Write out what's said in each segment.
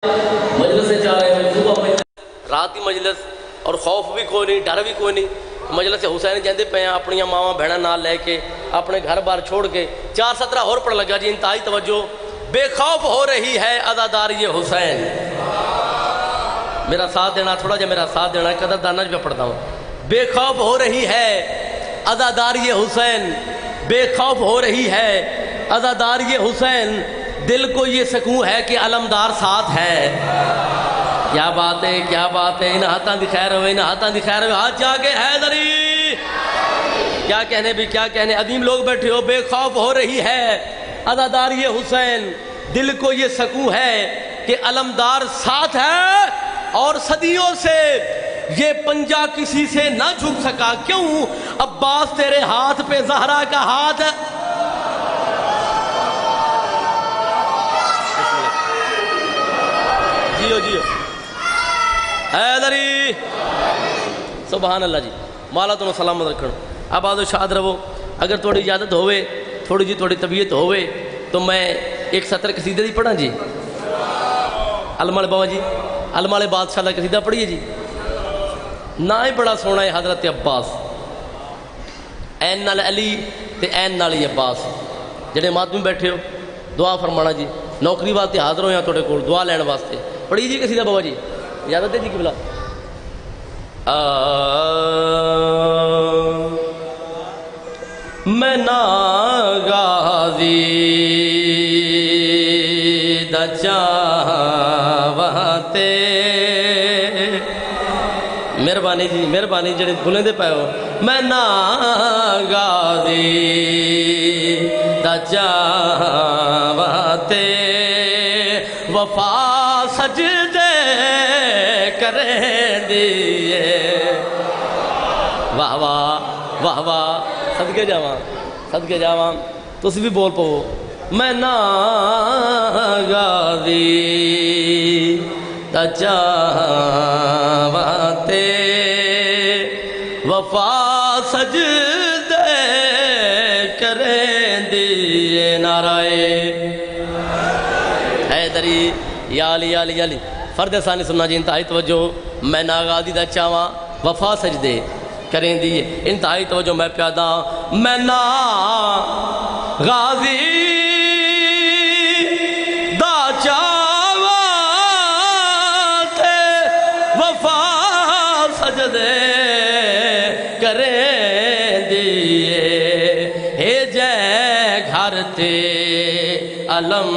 مجلس سے چاہ رہے ہیں صبح رات کی مجلس اور خوف بھی کوئی نہیں ڈر بھی کوئی نہیں. مجلس حسین جاندے پے ہیں اپنی ماواں بہناں نال لے کے اپنے گھر بار چھوڑ کے 4-17 اور پڑھ لگا جی. انتہائی توجہ. بے خوف ہو رہی ہے عزاداری حسین. میرا ساتھ دینا تھوڑا جا میرا ساتھ دینا قدردانہ پہ پڑھتا ہوں. بے خوف ہو رہی ہے عزاداری حسین. بے خوف ہو رہی ہے عزاداری حسین. دل کو یہ سکون ہے کہ علمدار ساتھ ہے. کیا بات ہے کیا بات ہے. ان ہاتھاں دی خیر ہوئے ان ہاتھاں دی خیر ہوئے. ہاتھ جا کے حیدری کیا کہنے بھی کیا کہنے. عظیم لوگ بیٹھے ہو. بے خوف ہو رہی ہے عزاداری حسین. دل کو یہ سکون ہے کہ علمدار ساتھ ہے. اور صدیوں سے یہ پنجہ کسی سے نہ جھک سکا. کیوں؟ عباس تیرے ہاتھ پہ زہرا کا ہاتھ ہے. جیو جیو حیدری سبحان اللہ جی. مالا تو سلامت رکھن. اب آدھو شاد رہو. اگر تھوڑی اجازت ہوئے تھوڑی جی تھوڑی طبیعت ہوئے تو میں ایک سطر قصیدے دی پڑھا جی. علم والے بابا جی علم والے بادشاہ کا قصیدہ پڑھیے جی. نہ ہی بڑا سونا ہے حضرت عباس. این نال علی تے این نال عباس. جڑے ماتمی بیٹھے ہو دعا فرمانا جی. نوکری واسطے حاضر ہو یا تھوڑے کول دعا لین واسطے. پڑھیے جی قصیدہ بابا جی. اجازت ہے جی قبلہ. میں غازی دا چاہتے مہربانی جی مہربانی جڑے بھولیں دے پائے ہو. میں غازی دا چاہتے وفا سجدے کریں دیئے. واہ واہ واہ واہ. صدقے جاواں صدقے جاواں. تسی بھی بول پو. میں غازی دا چاہتے وفا سجدے کریں دیئے. نعرہ حیدری یا علی یا علی یا علی. فرد ثانی سننا جی. انتہائی توجہ. میں غازی دا چاواں وفا سجدے کریں دیئے. انتہائی توجہ. میں پیادا میں غازی دا چاواں تے وفا سجدے کریں دیئے. ہے جے گھر تے علم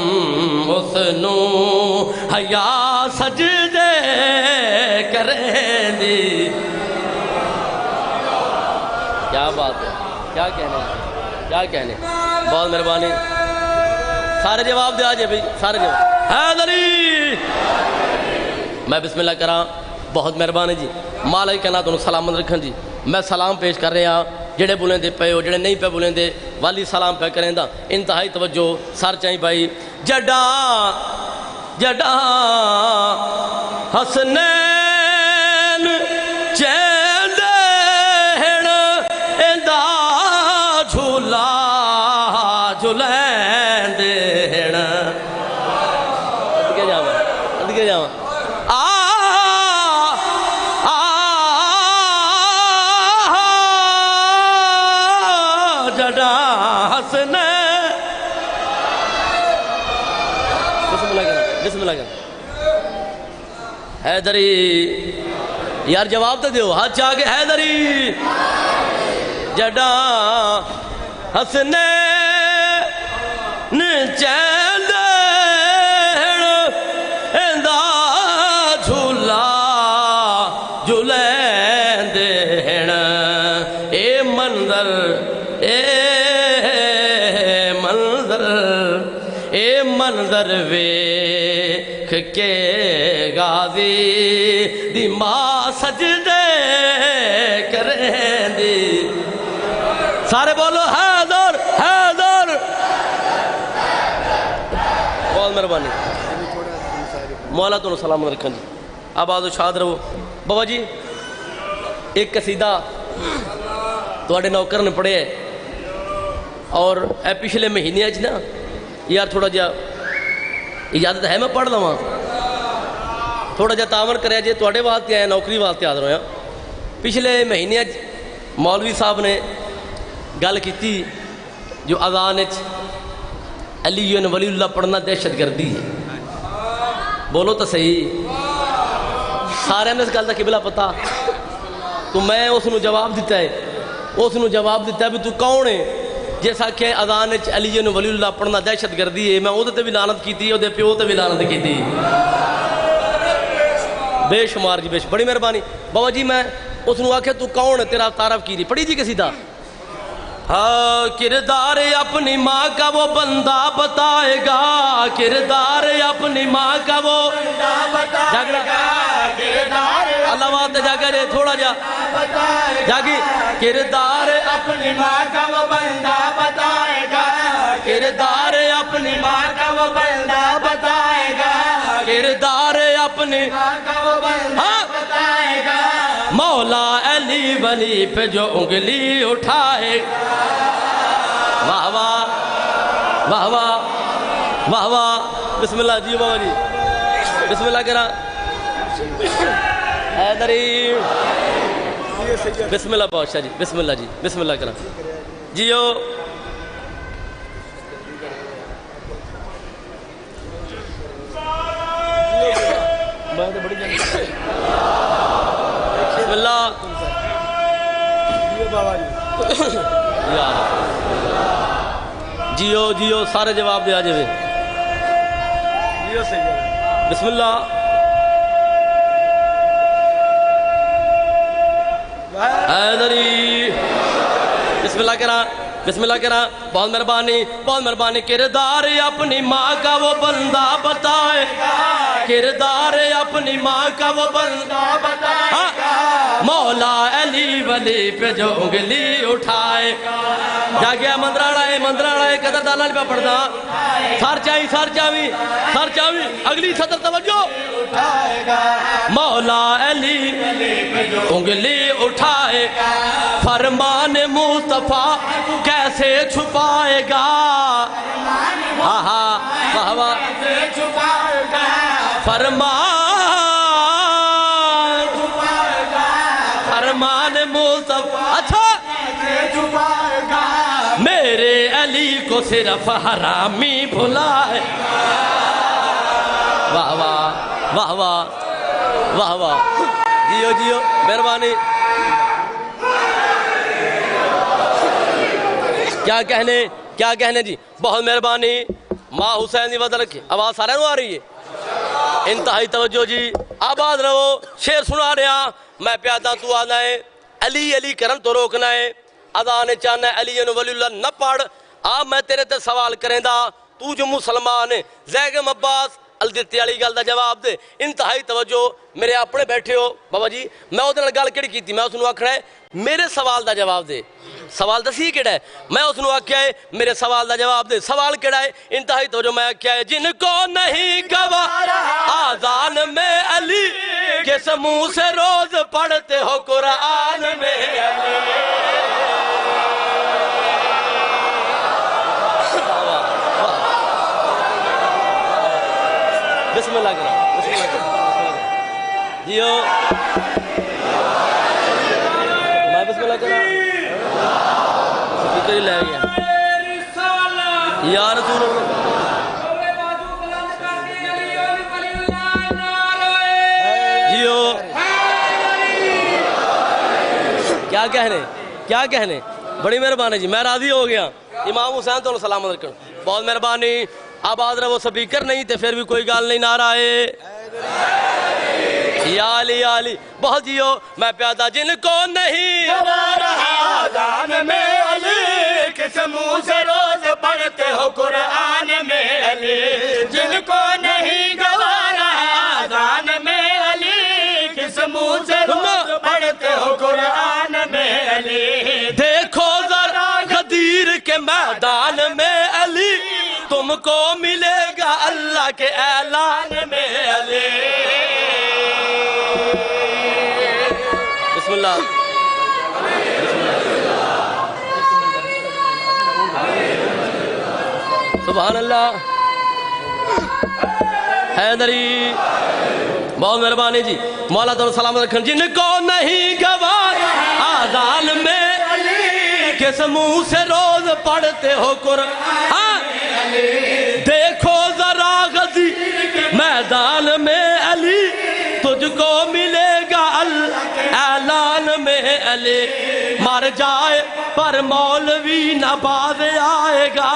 حسنو حیا سجدے کریں دی. کیا بات ہے کیا کہنے کیا کہنے. بہت مہربانی. سارے جواب دے آجے بھئی سارے جواب. حیدری میں بسم اللہ کراں. بہت مہربانی جی. مالا کہنا تو سلامت رکھن جی. میں سلام پیش کر رہے ہیں جڑے بولیں دے پے ہو جڑے نہیں پہ بولیں دے والی سلام پہ کریں دا. انتہائی توجہ. سر چاہیں بھائی. جڈا جڈا حسنین چین دہن اندہ جھولا جھولین دہن. ادھکے جاواں ادھکے جاواں. جڈا حسنین بسم اللہ کرنا. حیدری یار جواب تو دیو. ہاتھ چاہ کے حیدری جڈا حسنین چین دہن اندہ جھولا جھولین دہن. اے منظر اے منظر اے منظر ویکھ کے غازی دی ماں سجدے کریں دی. سارے بولو حیدر حیدر. بہت مہربانی. مولا تو سلام رکھن جی. اب آدھو شاد رہو. بابا جی ایک قصیدہ تواڈے نوکر نے پڑھے ہے اور اے پچھلے مہینے نا یار تھوڑا جا اجازت ہے میں پڑھ لواں. تھوڑا جا تعاون کرے جی تواڈے واسطے آیا نوکری واسطے حاضر ہویا پچھلے مہینے مولوی صاحب نے گل کی جو اذان علی ولی اللہ پڑھنا دہشت گردی ہے بولو تو صحیح سارے نے اس گل کا قبلہ پتا تو میں اس نو جواب دیتا ہے جواب دیتا ہے بھی تو کون ہے جس آخیا اذان علی ولی اللہ پڑھنا دہشت گردی ہے میں وہ بھی لعنت کی وہ پیو تے بھی لعنت کی بے شمار جی بڑی مہربانی بابا جی میں اس نو آخیا تو کون ہے تیرا تعارف کی پڑھی جی کسی دا ہاں کردار اپنی ماں کا وہ بندہ بتائے گا کردار اپنی ماں کا وہ اللہ واسطے جا کر تھوڑا جا جاگی کردار اپنی ماں کا وہ بندہ بتائے گا کردار اپنی ماں کا وہ بندہ بتائے گا کردار اپنی ماں کا وہ بندہ بتائے گا مولا علی ولی پہ جو انگلی اٹھائے واہ واہ واہ واہ واہ واہ بسم اللہ جی بابا جی بسم اللہ کرا حیدری بسم اللہ بادشاہ جی بسم اللہ کرا جیو بسم اللہ جیو سارے جواب دے آ جائے بسم اللہ حیدری بسم اللہ کرا بہت مہربانی کردار اپنی ماں کا وہ بندہ بتائے کردار اپنی ماں کا وہ بندہ بتائے مولا علی ولی پہ جو انگلی اٹھائے جا گیا مندراڑا ہے قدر دالا لپا پڑھنا سار چاوی اگلی صدر توجہ مولا علی انگلی اٹھائے فرمان مصطفیٰ کیسے چھپائے گا فرمان مصطفیٰ اچھا میرے علی کو صرف حرامی بھلائے واہ واہ واہ واہ واہ واہ جیو مہربانی کیا کہنے جی بہت مہربانی ماں حسین دی وزن رکھے آواز سارے نو آ رہی ہے انتہائی توجہ جی آباد رہو شیر سنا رہا میں پیادا تو آنا ہے علی کرن تو روکنا ہے اذان چاہنا ہے علی ولی اللہ نہ پڑھ آپ میں تیرے تے سوال کریں دا تو جو مسلمان ہے زیگم عباس الدتی علی گل دا جواب دے انتہائی توجہ میرے اپنے بیٹھے ہو بابا جی میں ادھر گل کیڑی کی تھی میں اس نے آکھنا ہے میرے سوال دا جواب دے سوال دسی کیڑا ہے میں اس نے آکھیا ہے میرے سوال دا جواب دے سوال کیڑا ہے انتہائی توجہ میں آکھیا ہے جن کو نہیں گوارا آذان میں علی کس منہ سے روز پڑھتے ہو قرآن میں علی بسم اللہ کرام جیو میں بسم اللہ کرام سپیکر ہی لے گیا یا رسول اللہ جیو کیا کہنے بڑی مہربانی جی میں راضی ہو گیا امام حسین تو سلام علیکم بہت مہربانی آباد رہو سپیکر نہیں تے پھر بھی کوئی گال نہیں نعرہ ہے یا علی بہت جیو میں پیادا جن کو نہیں گوارا آذان میں علی کس منہ سے روز پڑھتے ہو قرآن میں علی جن کو نہیں گوارا آذان میں علی کس منہ سے روز پڑھتے ہو قرآن میں علی دیکھو ذرا غدیر کے میدان میں علی تم کو ملے گا اللہ کے اعلان میں علی بسم اللہ سبحان اللہ حیدری بہت مہربانی جی، مولا تو سلامت رکھن۔ جن کو نہیں گوارا آذان میں کس منہ سے روز پڑھتے ہو قرآن، دیکھو ذرا غزی میدان میں علی، تجھ کو ملے گا اعلان میں علی، مر جائے پر مولوی نہ باز آئے گا،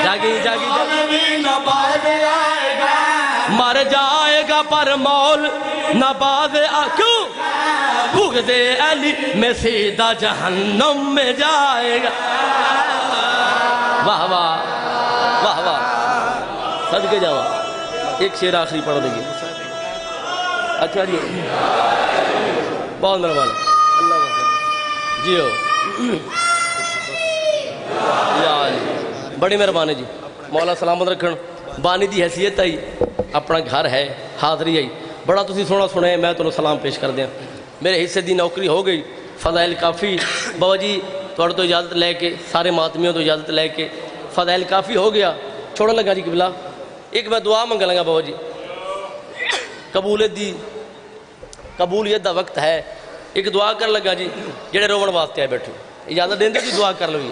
جاگی جاگی مولوی نہ باز آئے گا، مر جائے گا پر مول نہ باز کیوں؟ بغض علی میں سیدھا جہنم میں جائے گا۔ واہ واہ واہ واہ، صدقے جاوا، ایک شعر آخری پڑھ دیں گے۔ اچھا جی، بہت مہربانی جی ہو یا علی، بڑی مہربانی جی، مولا سلامت رکھن۔ بانی دی حیثیت آئی، اپنا گھر ہے، حاضری آئی، بڑا تسی سونا سنے، میں تنہوں سلام پیش کر دیا۔ میرے حصے دی نوکری ہو گئی، فضائل کافی، بابا جی توڑ تو اجازت لے کے، سارے ماتمیوں تو اجازت لے کے فضائل کافی ہو گیا، چھوڑا لگا جی قبلہ۔ ایک میں دعا منگا لگا بابا جی، قبولیت دا وقت ہے، ایک دعا کر لگا جی، جڑے رومن واسطے آئے بیٹھو، اجازت دیں دے جی دعا کر لگی۔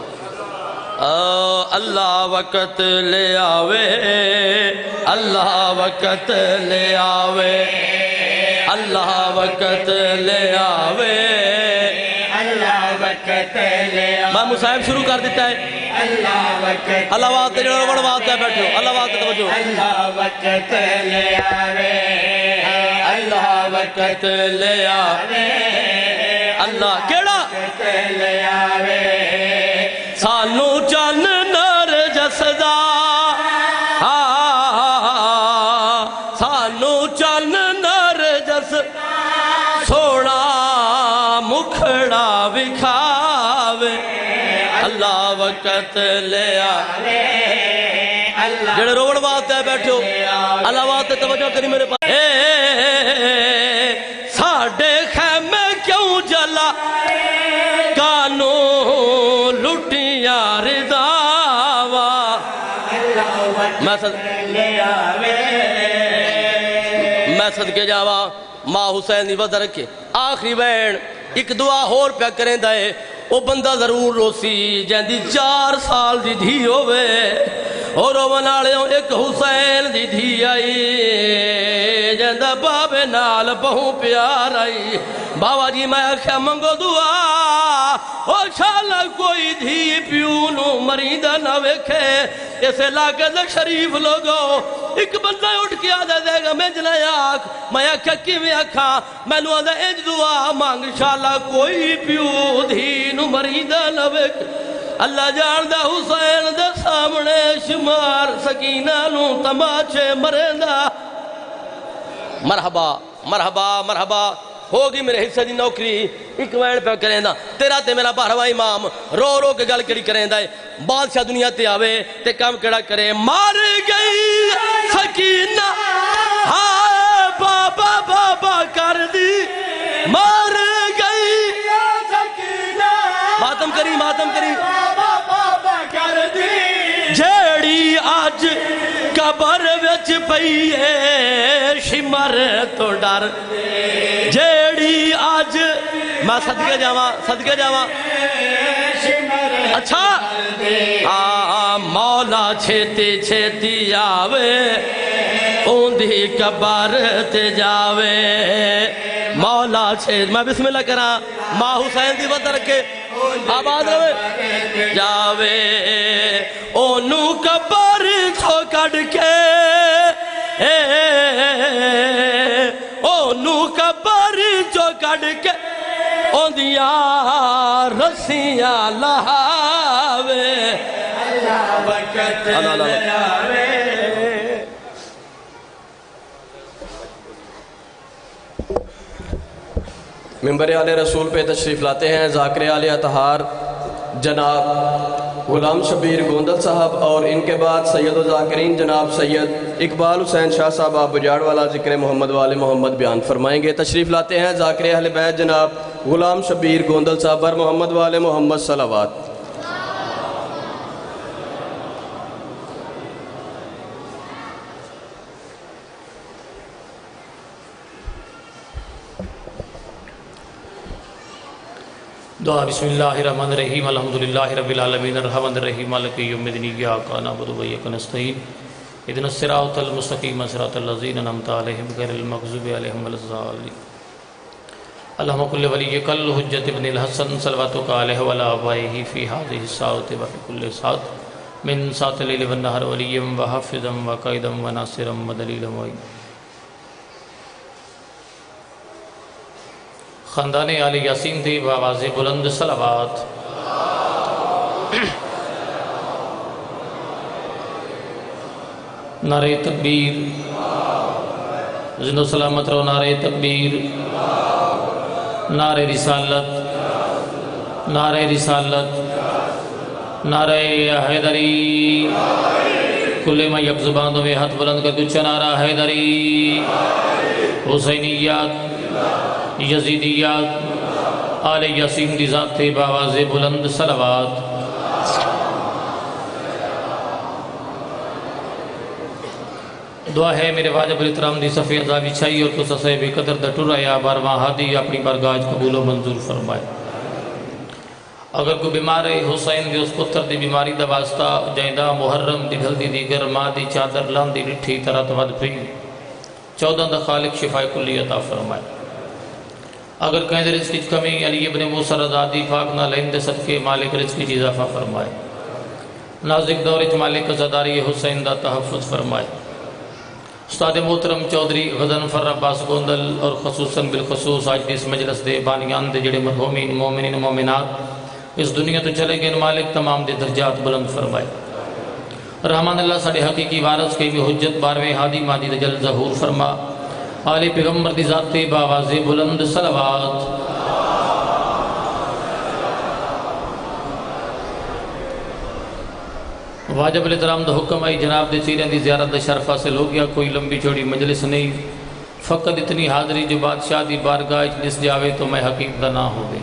اللہ وقت لے آوے، اللہ وقت لے آوے، اللہ وقت لے آوے، اللہ وقت لے آوے۔ میں مصاحب شروع کر دیتا ہے، اللہ واسطے جڑے رومن واسطے بیٹھو، اللہ واسطے توجہ، اللہ وقت لے آوے، اللہ وقت لے آوے، اللہ کیڑا لے آوے، سانو چن نرجس دا، سانو چن نرجس سونا مکھڑا وکھاوے، اللہ وقت لے آوے، جڑے روڑ واسطے بیٹھو، اللہ واسطے توجہ کری میرے پاس۔ ساڑھے خیمے کیوں جلا کانو لٹیاں رضاوا، میں صدقے جاوا ماں حسین دی وزر کے آخری وین ایک دعا ہور پیا کریں دائے، وہ بندہ ضرور روسی جیندی 4 سال دی دھی ہوئے، اور وہ نالے ایک حسین دی دھی آئی، جیندہ بابے نال بہوں پیار آئی۔ بابا جی میں آخیا منگو دعا، اور شالا کوئی دھی پیونو مریدہ نہ ویکھے، اس علاقے سے شریف لوگو ایک بندہ اٹھ کے آدھا دے گا میں جنہیں آکھ، میں آکھا کی میں آکھا، میں نو آدھا ایج دعا مانگ، شالا کوئی پیو دھی نو مریدہ نہ ویکھے۔ اللہ جاندہ حسین دے سامنے شمار سکینہ نو تماچے مرندہ، مرحبا مرحبا مرحبا، ہوگی میرے حصے دی نوکری، ایک وین پہ کریں دا، تیرا تے میرا بارہواں امام، رو رو کے گل کری کریں دا، بادشاہ دنیا تے آوے تے کام کڑا کرے، مار گئی سکینہ ہائے بابا بابا کر دی، مار گئی سکینہ، ماتم کری بابا بابا کر دی، جیڑی آج قبر وچ پئیے شمر تو ڈر، جیڑی آج میں صدقے جاواں اچھا مولا چھیتی چھیتی آوے اوندھی قبر تے جاوے، مولا چھیت میں بسم اللہ کراں، ماں حسین دی وطن رکھے آباد روے جاوے، اونو قبر چھو کڑ کے، اونو قبر چھو کڑ کے، اوندیاں رسیاں لہاوے، اللہ وقت لہاوے۔ ممبر آل رسول پہ تشریف لاتے ہیں ذاکر آل اطہار جناب غلام شبیر گوندل صاحب، اور ان کے بعد سید الذاکرین جناب سید اقبال حسین شاہ صاحب آپ بجاڑ والا ذکر محمد والے محمد بیان فرمائیں گے۔ تشریف لاتے ہیں ذاکر اہل بیت جناب غلام شبیر گوندل صاحب پر محمد والے محمد صلوات۔ دعا بسم اللہ الرحمن الرحیم الحمدللہ رب العالمین الرحمن الرحیم مالک یوم الدین ایاک نعبد و ایاک نستعین اهدنا الصراط المستقیم صراط الذین انعمت علیہم غیر المغضوب علیہم ولا الضالین اللهم كل وليك الحجة ابن الحسن صلواتك عليه وعلى آبائه في هذه الساعة وفي كل ساعة من ساعة الليل والنهار وليا وحافظا وقائدا وناصرا ودليلا وعينا خاندان آل یاسین دی بآواز بلند صلوات نعرہ تکبیر زند و سلامت رو نعرہ تکبیر نعرہ رسالت نعرہ رسالت نعرہ حیدری کل میں یک زبان دو میں ہاتھ بلند کر کچھ نعرہ حیدری حسینیات یزیدیات آل یاسین دی ذات بآواز بلند صلوات دعا ہے میرے واجب الاحترام دی صفی عذابی چھائی اور تو سسے بھی قدر دا ٹر رہا بارواں ہادی اپنی برگاج قبول و منظور فرمائے اگر کوئی بیمار ہے حسین دی اس پتر دی بیماری دا واسطہ جائدہ محرم دی ڈھل دی دیگر ماں دی چادر لان دی ڈٹھی طرح تمہد پھر 14 دا خالق شفاء کلی عطا فرمائے اگر کہیں رزق کی کمی علی ابن موسیٰ رضا دی پاک نہ لہندے صدقے مالک رزق کی اضافہ فرمائے نازک دورج مالک زداری حسین دا تحفظ فرمائے استاد محترم چودھری غضنفر عباس گوندل اور خصوصاً بالخصوص آج اس مجلس دے بانیان دے جڑے مرحومین مومنین مومنات اس دنیا تو چلے گئے مالک تمام دے درجات بلند فرمائے رحمان اللہ ساڑھے حقیقی وارث کے بھی حجت بارویں ہادی مادی دے جل ظہور فرما آل پیغمبر دی ذات بآواز بلند صلوات واجب الاحترام دا حکم آئی جناب دے چیریں دی زیارت دا شرف حاصل ہو گیا کوئی لمبی چوڑی مجلس نہیں فقط اتنی حاضری جو بادشاہ دی بارگاہ جس جاوے تو میں حقیق دا نہ ہو گئے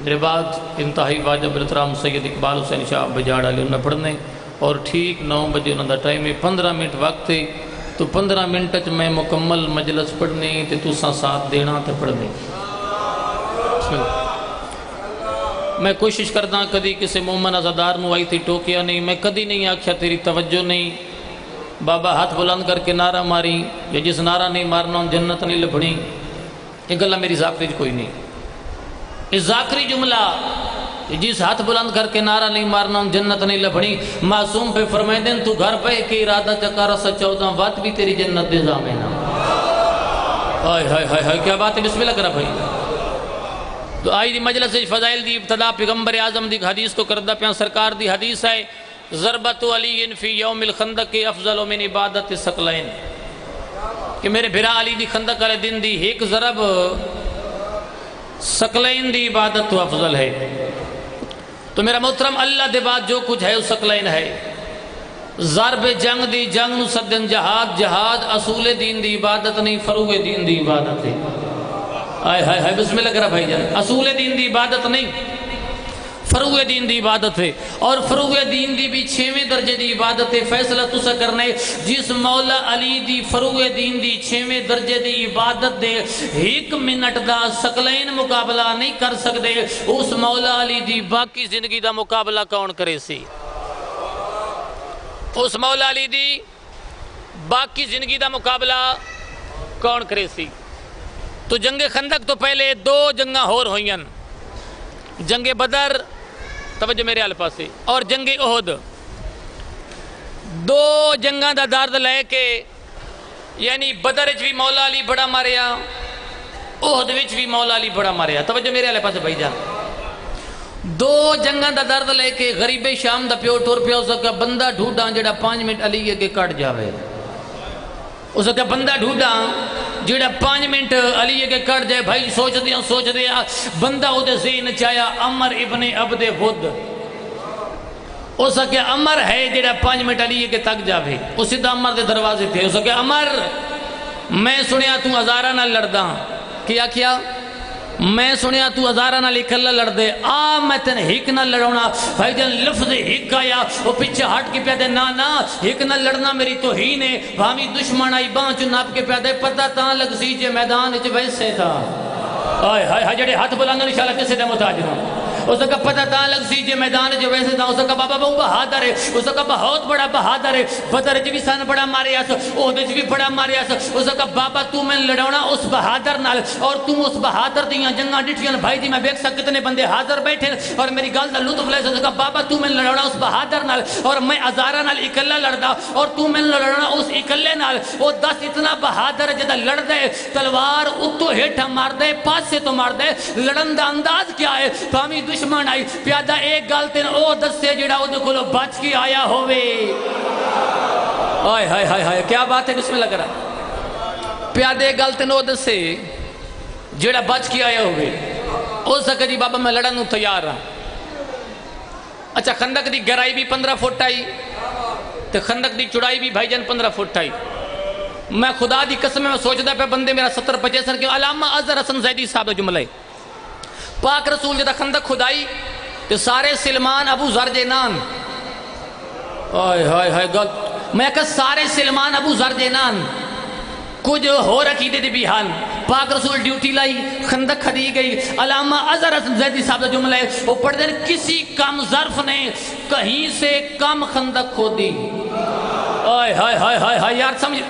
میرے بعد انتہائی واجب الاحترام سید اقبال حسین شاہ بجاڑ علی انہیں پڑھنے اور ٹھیک 9 بجے انہوں دا ٹائم ہے 15 منٹ وقت ہے تو 15 منٹ میں مکمل مجلس پڑھنے تے تو ساتھ دینا تے پڑھنے میں کوشش کرنا کدی کسی مومن ازادار نو آئی تھی ٹوکیا نہیں میں کدی نہیں آکھیا تیری توجہ نہیں بابا ہاتھ بلند کر کے نعرہ ماری یا جس نعرہ نہیں مارنا جنت نہیں لبھنی یہ گلہ میری ذاکری کوئی نہیں اس ذاکری جملہ جس ہاتھ بلند کر کے نعرہ نہیں مارنا جنت نہیں لبھنی معصوم پہ فرمائے دیں تو گھر پہ کی ارادہ چکارہ سا 14 وات بھی تیری جنت دے زامینا ہائے ہائے ہائے کیا بات ہے بسم اللہ کرا بھائی تو آئی دی مجلس فضائل دی ابتدا پیغمبر اعظم دی حدیث تو کردہ پیان سرکار دی حدیث ہے ضربت علی فی یوم الخندق افضل من عبادت ثقلین کہ میرے بھرا علی دی خندق علی دن دی ایک ضرب ثقلین دی عبادت تو افضل ہے تو میرا محترم اللہ دے بعد جو کچھ ہے اس ثقلین ہے ضرب جنگ دی جنگ نصدن جہاد جہاد اصول دین دی عبادت نہیں فروغ دین دی عبادت ہے آئے ہائے ہائے بسم اللہ کرا بھائی جان اصول دین دی عبادت نہیں فروغ دین دی عبادت ہے اور فروغ دین دی بھی 6ویں درجے دی عبادت ہے فیصلہ تسا کرنے جس مولا علی دی فروغ دین دی 6ویں درجے دی عبادت دے 1 منٹ دا ثقلین مقابلہ نہیں کر سکتے اس مولا علی دی باقی زندگی دا مقابلہ کون کرے سی اس مولا علی دی باقی زندگی دا مقابلہ کون کرے سی تو جنگ خندق تو پہلے 2 جنگاں ہور ہوئیں جنگ بدر توجہ میرے آل پاسے اور جنگ احد 2 جنگاں دا دارد لے کے یعنی بدر وچ بھی مولا علی بڑا ماریا احد وچ بھی مولا علی بڑا ماریا توجہ میرے آل پاسے بھائی جان 2 جنگاں دا دارد لے کے غریب شام دا پیو ٹور پیو سکا بندہ ڈھوڈا جڑا 5 منٹ علی کے کٹ جاوے اس کا بندہ ڈھوڈا جڑا 5 منٹ علی کے کٹ جائے بھائی سوچ دیا بندہ او دے ذہن چایا عمر ابن عبد ود اس کا عمر ہے جڑا 5 منٹ علی کے تک جاوے اس سیدھا عمر دے دروازے تھے اس کا عمر میں سنیا تو ہزارہ نہ لڑدا کیا میں سنیا تو ہزارہ نہ لکھلا لڑ دے میں تن ہک نہ لڑونا بھائی جان لفظ ہک آیا وہ پیچھے ہٹ کے پیادے نا ہک نہ لڑنا میری توہین ہے بھامی دشمن آئی بانچ ناپ کے پیادے پتہ تاں لگ سی جے میدان اچ ویسے تھا آئے ہائے ہائے جڑے ہاتھ بلانا انشاءاللہ کسے دے محتاج نہ اس کا پتہ تاں لگ سی جے میدان جو ویسے تھا اس کا بابا بہو بہادر ہے اس کا بہت بڑا بہادر ہے بدر جی بھی سن بڑا ماریا اس احد جی بھی بڑا ماریا اس کا بابا تو میں لڑاونا اس بہادر نال اور تم اس بہادر دیاں جنگاں ڈٹھیاں بھائی جی میں دیکھ سکتا کتنے بندے حاضر بیٹھے اور میری گل دا لطف لے اس کا بابا تو میں لڑاونا اس بہادر نال اور میں ہزاراں نال اکلا لڑدا اور تو میں لڑاونا اس اکلے نال او دس اتنا بہادر جدا لڑ دے تلوار اتو ہیٹھا مار دے پاسے تو مار دے لڑن دا انداز کیا ہے فامی دشمن آئی پیادہ ایک گالتیں او دس سے جڑا او دکھلو بچ کی آیا ہوئے آئے ہائے ہائے ہائے کیا بات ہے بسم اللہ کرا پیادہ ایک گالتیں او دس سے جڑا بچ کی آیا ہوئے او سکا جی بابا میں لڑنوں تیار رہا اچھا خندق دی گہرائی بھی 15 فٹ آئی تو خندق دی چڑائی بھی بھائی جان 15 فٹ آئی میں خدا دی قسم میں سوچتا پہ بندے میرا 70-75 کے علامہ اظہر حسن زیدی صاحب جملہ ہے پاک رسول جدہ خندق خدائی تو سارے سلمان ابو ذر جینان آئے ہائے ہائے گل میں کہا سارے سلمان ابو ذر جینان کچھ ہو رکیدے دی بیحان پاک رسول ڈیوٹی لائی خندق کھدی گئی علامہ اظہر حسن زیدی صاحب جملہ ہے وہ پڑھ دیں کسی کم ظرف نے کہیں سے کم خندق کھودی آئے ہائے ہائے ہائے ہائے یار سمجھ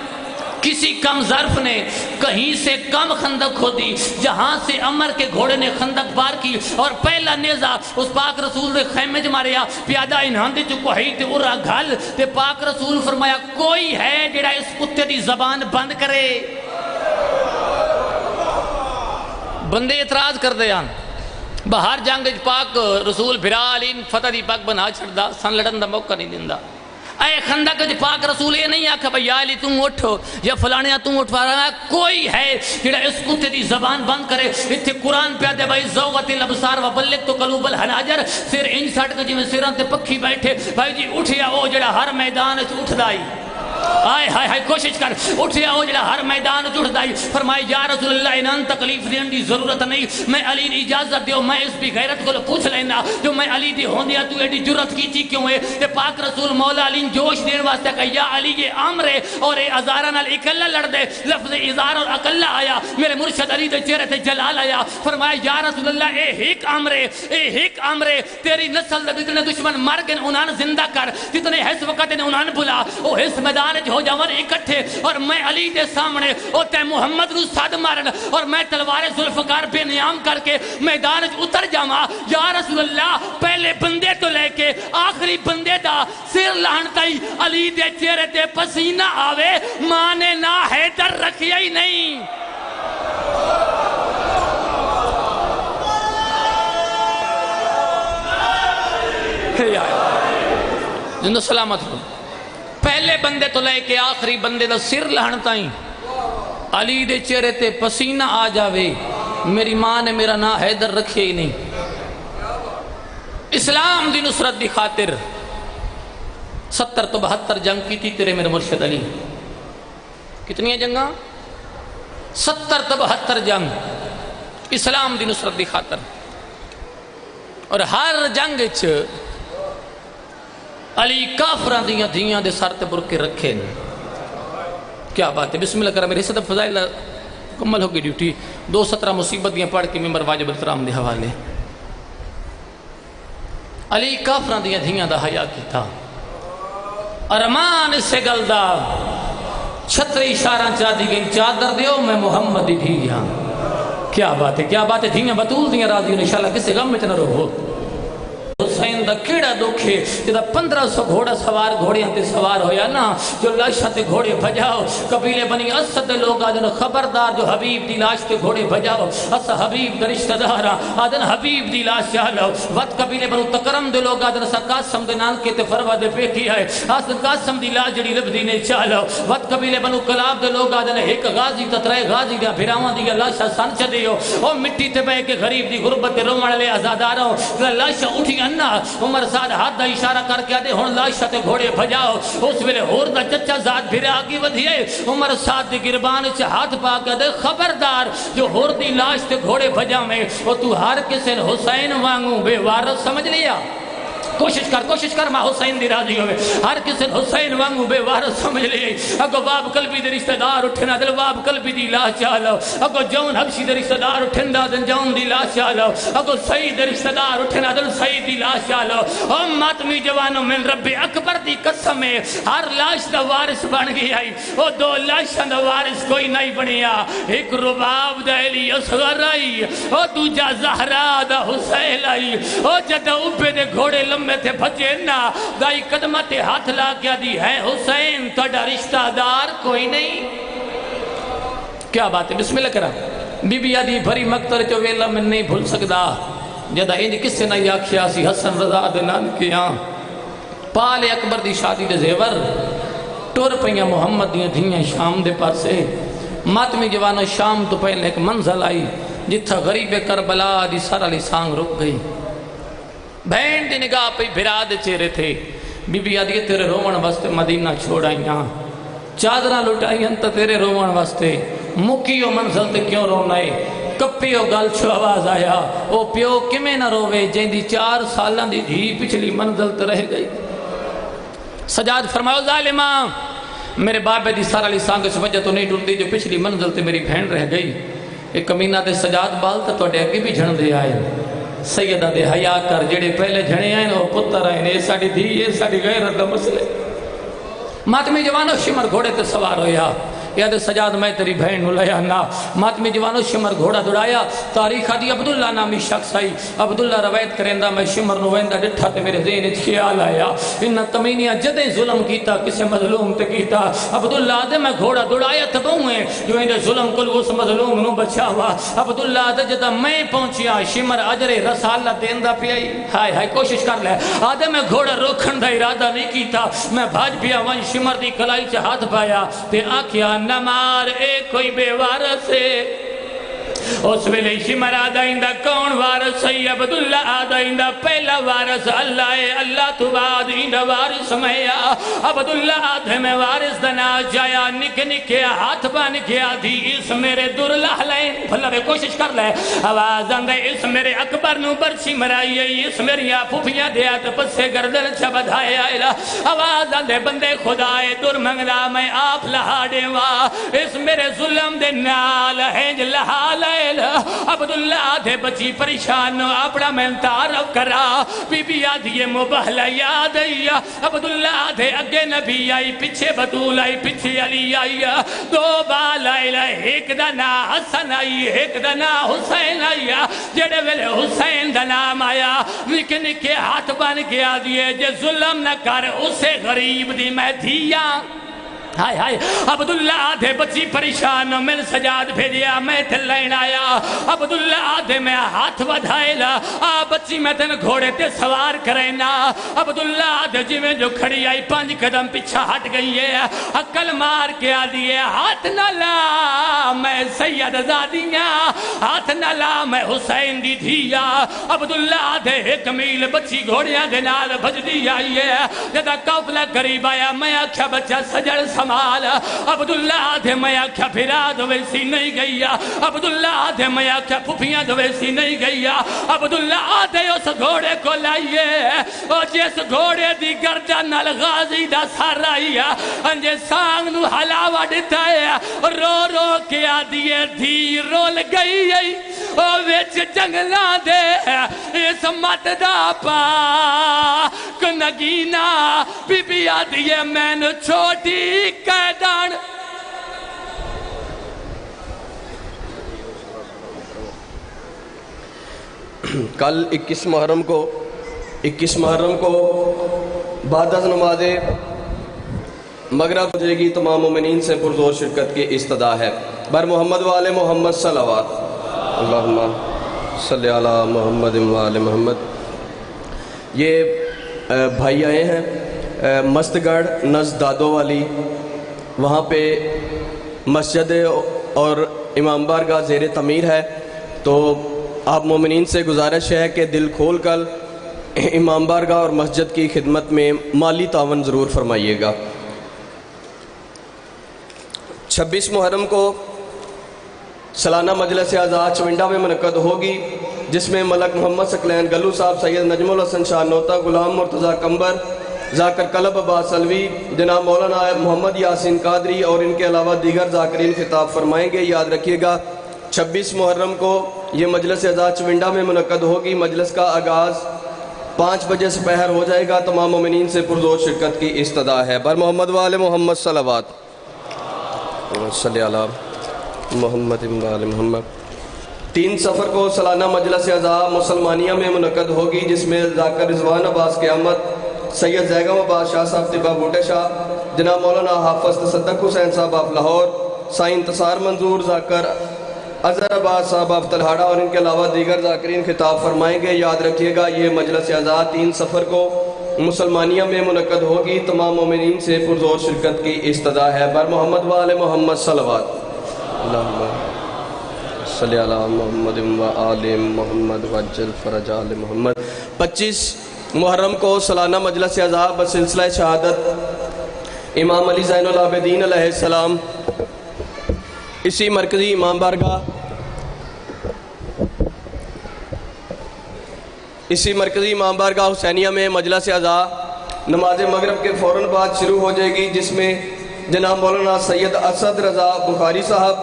کسی کم ظرف نے کہیں سے کم خندق کھودی جہاں سے عمر کے گھوڑے نے خندق بار کی اور پہلا نیزہ اس پاک رسول دے خیمے جو ماریا پیادہ انہاں دے چکو ہی تے ارہ گھل تے پاک رسول فرمایا کوئی ہے جڑا اس کتے دی زبان بند کرے بندے اعتراض کر دے آن باہر جنگ پاک رسول بھرا علی فتح دی پاک بنا چھڑ سن لڑن دا موقع نہیں دیندہ اے خندق پاک رسول یہ نہیں آکھا بھئی یا علی تم اٹھو یا فلانیاں تم اٹھوا رہا کوئی ہے جڑا اس کتے دی زبان بند کرے اتھے قرآن پہ دے بھائی زوغت الابصار و بلغ تو قلوب الحناجر سر ان ساٹھ کے جی میں سران تے پکھی بیٹھے بھائی جی اٹھیا او جڑا ہر میدان اٹھ دائی آئے ہائے ہائے کوشش کر اٹھیا ہو جڑا ہر میدان جڑ دائی فرمائے یا رسول اللہ انہاں تکلیف دین دی ضرورت نہیں میں علی نے اجازت دیو میں اس بھی غیرت کو پوچھ لینا جو میں علی دی ہوندیا تو ایڈی جرت کی تھی کیوں ہے تے پاک رسول مولا علی جوش دین واسطے کہ یا علی یہ عمر ہے اور اے ازارہ نال اکلہ لڑ دے لفظ ازار اور اکلہ آیا میرے مرشد علی دے چہرے تے جلال آیا فرمائے یا رسول اللہ اے ہک عمر ہے اے ہک عمر ہے تیری نسل دے جتنے دشمن مر گئے انہاں زندہ کر جتنے حس وقت نے انہاں بلا او حس میدان ہو جاور اکٹھے اور میں علی دے سامنے اور تے محمد رو صد مارن اور میں تلوار ذوالفقار بے نیام کر کے میدان اتر جاواں یا رسول اللہ پہلے بندے تو لے کے آخری بندے دا سر لہنتائی علی دے چہرے تے پسینہ آوے ماں نے نہ حیدر رکھیا ہی نہیں زندہ سلامت ہو پہلے بندے تو لے کے آخری بندے دا سر لہنتائیں علی دے چہرے تے پسینہ آ جاوے میری ماں نے میرا نا حیدر رکھے ہی نہیں اسلام دی نصرت دی خاطر 70 تو 72 جنگ کی تھی تیرے میرے مرشد علی کتنی جنگاں 70 تو 72 جنگ اسلام دی نصرت دی خاطر اور ہر جنگ اچھ علی کافران دیاں دھیاں دے سر تے برکے رکھے کیا بات ہے بسم اللہ کرا میرے حصہ فضائل کمل ہوگی ڈیوٹی 217 مصیبت دیاں پڑھ کے ممبر واجب احترام دے حوالے علی کافران دیاں دھیاں دا حیاء کی تھا ارمان سے گلدہ چھتری اشارہ چاہ دی گئی چادر دیو میں محمد دی دھیاں کیا بات ہے دھیاں بطول دیاں راضی انشاءاللہ کسے غم میں چنہ رہو حسین دا کیڑا دکھے جدہ 1500 گھوڑا سوار گھوڑیاں تے سوار ہویا نا جو لاشہ تے گھوڑے بھجاؤ قبیلے بنی اسد لوگ آدن خبردار جو حبیب دی لاش تے گھوڑے بھجاؤ اس حبیب دا رشتہ دارا آدن حبیب دی لاش چالو وقت قبیلے بنو تکرم دے لوگ آدن سا قاسم دے نان کے تے فروا دے پہ کیا ہے آسن قاسم دی لاش جڑی رب دینے چالو وقت قبیلے بنو کلاب دے لوگ آدن ایک غازی تترائے غازی دیا بھیراوان دیا لاشہ سان چھ دیو او مٹی تے بے کے غریب دی غربت دے رومڑ لے ازاداروں لاشہ اٹھی انہ عمر ساد ہاتھ دا اشارہ کر کے آدھے ہون لاشہ تے گھوڑے بھجاؤ اس ویلے ہور دا چچا ذات بھرے آگی ودھیے عمر ساد دی گربان چھ ہاتھ پا کے آدھے خبردار جو ہور دی لاش تے گھوڑے بھجا میں وہ تو ہر کسے حسین وانگوں بے وارث سمجھ لیا کوشش کر ماں حسین دی راضی ہوئے ہر کسی حسین وانگو بے وارث سمجھ لے اگو باب قلبی دے رشتہ دار اٹھنا دل باب قلبی دی لاش چالو اگو جون حبشی دے رشتہ دار اٹھنا دل جون دی لاش چالو اگو سعید دے رشتہ دار اٹھنا دل سعید دی لاش چالو ہم ماتمی جوانوں من رب اکبر دی قسم ہے ہر لاش دا وارث بن گئی آئی وہ دو لاشاں دا وارث کوئی نہیں بنیا ایک رباب دا علی اصغر آئی وہ دوجا زہرا دا حسین آئی وہ جدہ اوپے دے گھوڑے لمبے تھے بھجے نا دائی قدمت ہاتھ لا کیا دی ہے حسین تھوڑا رشتہ دار کوئی نہیں کیا بات ہے بسم اللہ کرا بی بی آدھی بھری مقتر جو ویلا میں نہیں بھول سکدا جدہ انج کس سے نہیں آکھیا سی حسن رضا دنان کیا پال اکبر دی شادی دے زیور ٹور پہیاں محمد دیاں دھیاں شام دے پاسے ماتمی جوانہ شام تو پہلے ایک منزل آئی جتھا غریب کربلا دی سارا لسانگ رک گئی بہن دی نگاہ پہ بھرا دے چہرے تھے بی بی آدھی تیرے رومن واسطے مدینہ چھوڑائیاں چادرہ لٹائیاں تا تیرے رومن واسطے مکیو منزل تے کیوں رونائے کپیو گل چھو آواز آیا او پیو کمیں نہ روے جائیں دی 4 سالان دی دھی پچھلی منزل تے رہ گئی سجاد فرماؤ ظالماں میرے بابے دی سارا لسانگ اس وجہ تو نہیں ڈھونڈی جو پچھلی منزل تے میری بہن رہ گئی ایک کمینہ دے سجاد بال تا تو اگے بھی جھن دے آئے سیدہ دے حیاء کر جڑے پہلے جھنے آئے وہ پتر آئے اے ساڑی دھی اے ساڑی غیرت دا مسئلے ماتمی جوانو شمر گھوڑے تے سوار ہویا یاد سجاد میں تیری بہن نلیا نا ماتمی جوانو شمر گھوڑا دڑایا تاریخ دی عبداللہ نامی شخص آئی عبداللہ روایت کرندہ میں شمر نویندہ ڈٹھا تے میرے ذہن خیال آیا انہا تمینیاں جدیں ظلم کیتا کسے مظلوم تے کیتا عبداللہ دے میں گھوڑا دڑایا تبہوئے جو اندے ظلم کل اس مظلوم نو بچا ہوا عبداللہ دے جدہ میں پہنچیا شمر عجر رسالہ دیندہ پی آئی ہائے کوشش کر لے آدھے میں گھوڑا روکھن دا ارادہ نہیں کیتا میں بھاج پیا وہاں شمر دی کلائی سے ہاتھ پایا تے آکھیا نمار اے کوئی بے وارث ہے اس ویلے شمر آدھائندہ کون وارث ہے عبداللہ آدھائندہ پہلا وارث اللہ ہے اللہ تو بعد اندہ وارث میا عبداللہ آدھے میں وارث دنا جایا نک نکے ہاتھ بان کیا دی اس میرے در لہلین بھلا بے کوشش کر لے آواز اندے اس میرے اکبر نو برچی مرائی ہے اس میری آپوپیاں دیا تو پسے گردن چھا بدھائے آئیلا آواز اندے بندے خدای در منگلا میں آپ لہاڑے وا اس میرے ظلم دے نال ہینج لہالے عبداللہ دے بچی پریشان اپنا میں تعارف کرا بی بی آدھی مبہلہ یاد آئی عبداللہ دے اگے نبی آئی پچھے بطول آئی پچھے علی آئی دو بال آئی ایک دنا حسن آئی ایک دنا حسین آئی جڑے ویلے حسین دا نام آیا لیکن کے ہاتھ بن گیا دیئے جے ظلم نہ کر اسے غریب دی میں دھیاں ہائے ہائے عبداللہ آدھے بچی پریشان مل سجاد بھیجیا میں تلین آیا عبداللہ آدھے میں ہاتھ ودھائے لا بچی میں تن گھوڑے تے سوار کرینا عبداللہ آدھے جی میں جو کھڑی آئی 5 قدم پیچھا ہٹ گئی ہے عقل مار کے آدھی ہے ہاتھ نہ لا میں سید زادیاں ہاتھ نہ لا میں حسین دی دھیا عبداللہ آدھے 1 میل بچی گھوڑیاں دے نال بھج دی آئی ہے جدہ قافلہ قریب آیا میں آکھا بچہ سجڑ سمال عبداللہ آدھے میں آکھا پھراد ویسی نہیں گئی عبداللہ آدھے میں آکھا پھوپیاں ویسی نہیں گئی عبداللہ آدھے اس گھوڑے کو لائیے اور جس گھوڑے دی گردن نال غازی دا سار آئی انجے سانگ نو حلاوہ دیتا ہے رو رو کے آدھیے دھی رول گئی اور ویچ جنگلہ دے اس مت دا پا کنگینا بی بی آدھیے میں نے چھوٹی قیدان کل 21 محرم کو بعد از نماز مغرب ہو جائے گی تمام مومنین سے پرزور شرکت کی استدعا ہے بر محمد وآل محمد صلوات اللہم صلی علی محمد وآل محمد یہ بھائی آئے ہیں مستگڑھ نزد دادو والی وہاں پہ مسجد اور امام بارگاہ زیر تعمیر ہے تو آپ مومنین سے گزارش ہے کہ دل کھول کر امام بارگاہ اور مسجد کی خدمت میں مالی تعاون ضرور فرمائیے گا 26 محرم کو سالانہ مجلس آزاد چونڈا میں منعقد ہوگی جس میں ملک محمد ثقلین گلو صاحب، سید نجم الحسن شاہ نوتا، غلام مرتضیٰ کمبر، ذاکر کلب عباس علوی، جناب مولانا محمد یاسین قادری اور ان کے علاوہ دیگر ذاکرین خطاب فرمائیں گے۔ یاد رکھیے گا 26 محرم کو یہ مجلس عزا چونڈا میں منعقد ہوگی۔ مجلس کا آغاز 5 بجے سپہر ہو جائے گا۔ تمام مومنین سے پرزور شرکت کی استدعا ہے۔ بر محمد و آل محمد صلوات صلی علی محمد و آل محمد۔ 3 سفر کو سالانہ مجلس عزا مسلمانیہ میں منعقد ہوگی، جس میں ذاکر رضوان عباس قیامت، سید زیگم عباس شاہ صاحب طبہ بوٹے شاہ، جناب مولانا حافظ تصدق حسین صاحب آف لاہور، سائیں انتصار منظور، ذاکر اظہر عباس صاحب آف تلہاڑا اور ان کے علاوہ دیگر ذاکرین خطاب فرمائیں گے۔ یاد رکھیے گا یہ مجلس عزا 3 سفر کو مسلمانیہ میں منعقد ہوگی۔ تمام مومنین سے پرزور شرکت کی استدعا ہے۔ بر محمد و آل محمد صلوات اللہم صلی علی محمد و آل محمد وعجل فرج آل محمد۔ 25 محرم کو سالانہ مجلس عزا بسلسلہ شہادت امام علی زین العابدین علیہ السلام اسی مرکزی امام بارگاہ حسینیہ میں مجلس عزا نماز مغرب کے فوراً بعد شروع ہو جائے گی، جس میں جناب مولانا سید اسد رضا بخاری صاحب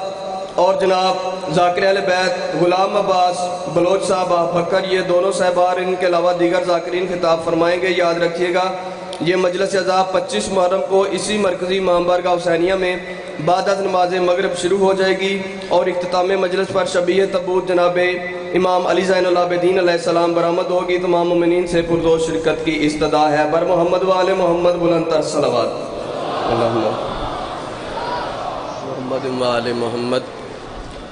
اور جناب ذاکر اہل بیت غلام عباس بلوچ صاحب بکر، یہ دونوں صاحبان ان کے علاوہ دیگر ذاکرین خطاب فرمائیں گے۔ یاد رکھیے گا یہ مجلس عزا 25 محرم کو اسی مرکزی امام بارگاہ حسینیہ میں بعد از نماز مغرب شروع ہو جائے گی اور اختتام مجلس پر شبیہ تبوت جناب امام علی زین العابدین علیہ السلام برآمد ہوگی۔ تمام مومنین سے پرزور شرکت کی استدعا ہے۔ بر محمد و آل محمد بلند تر صلوات اللہم محمد و آل محمد۔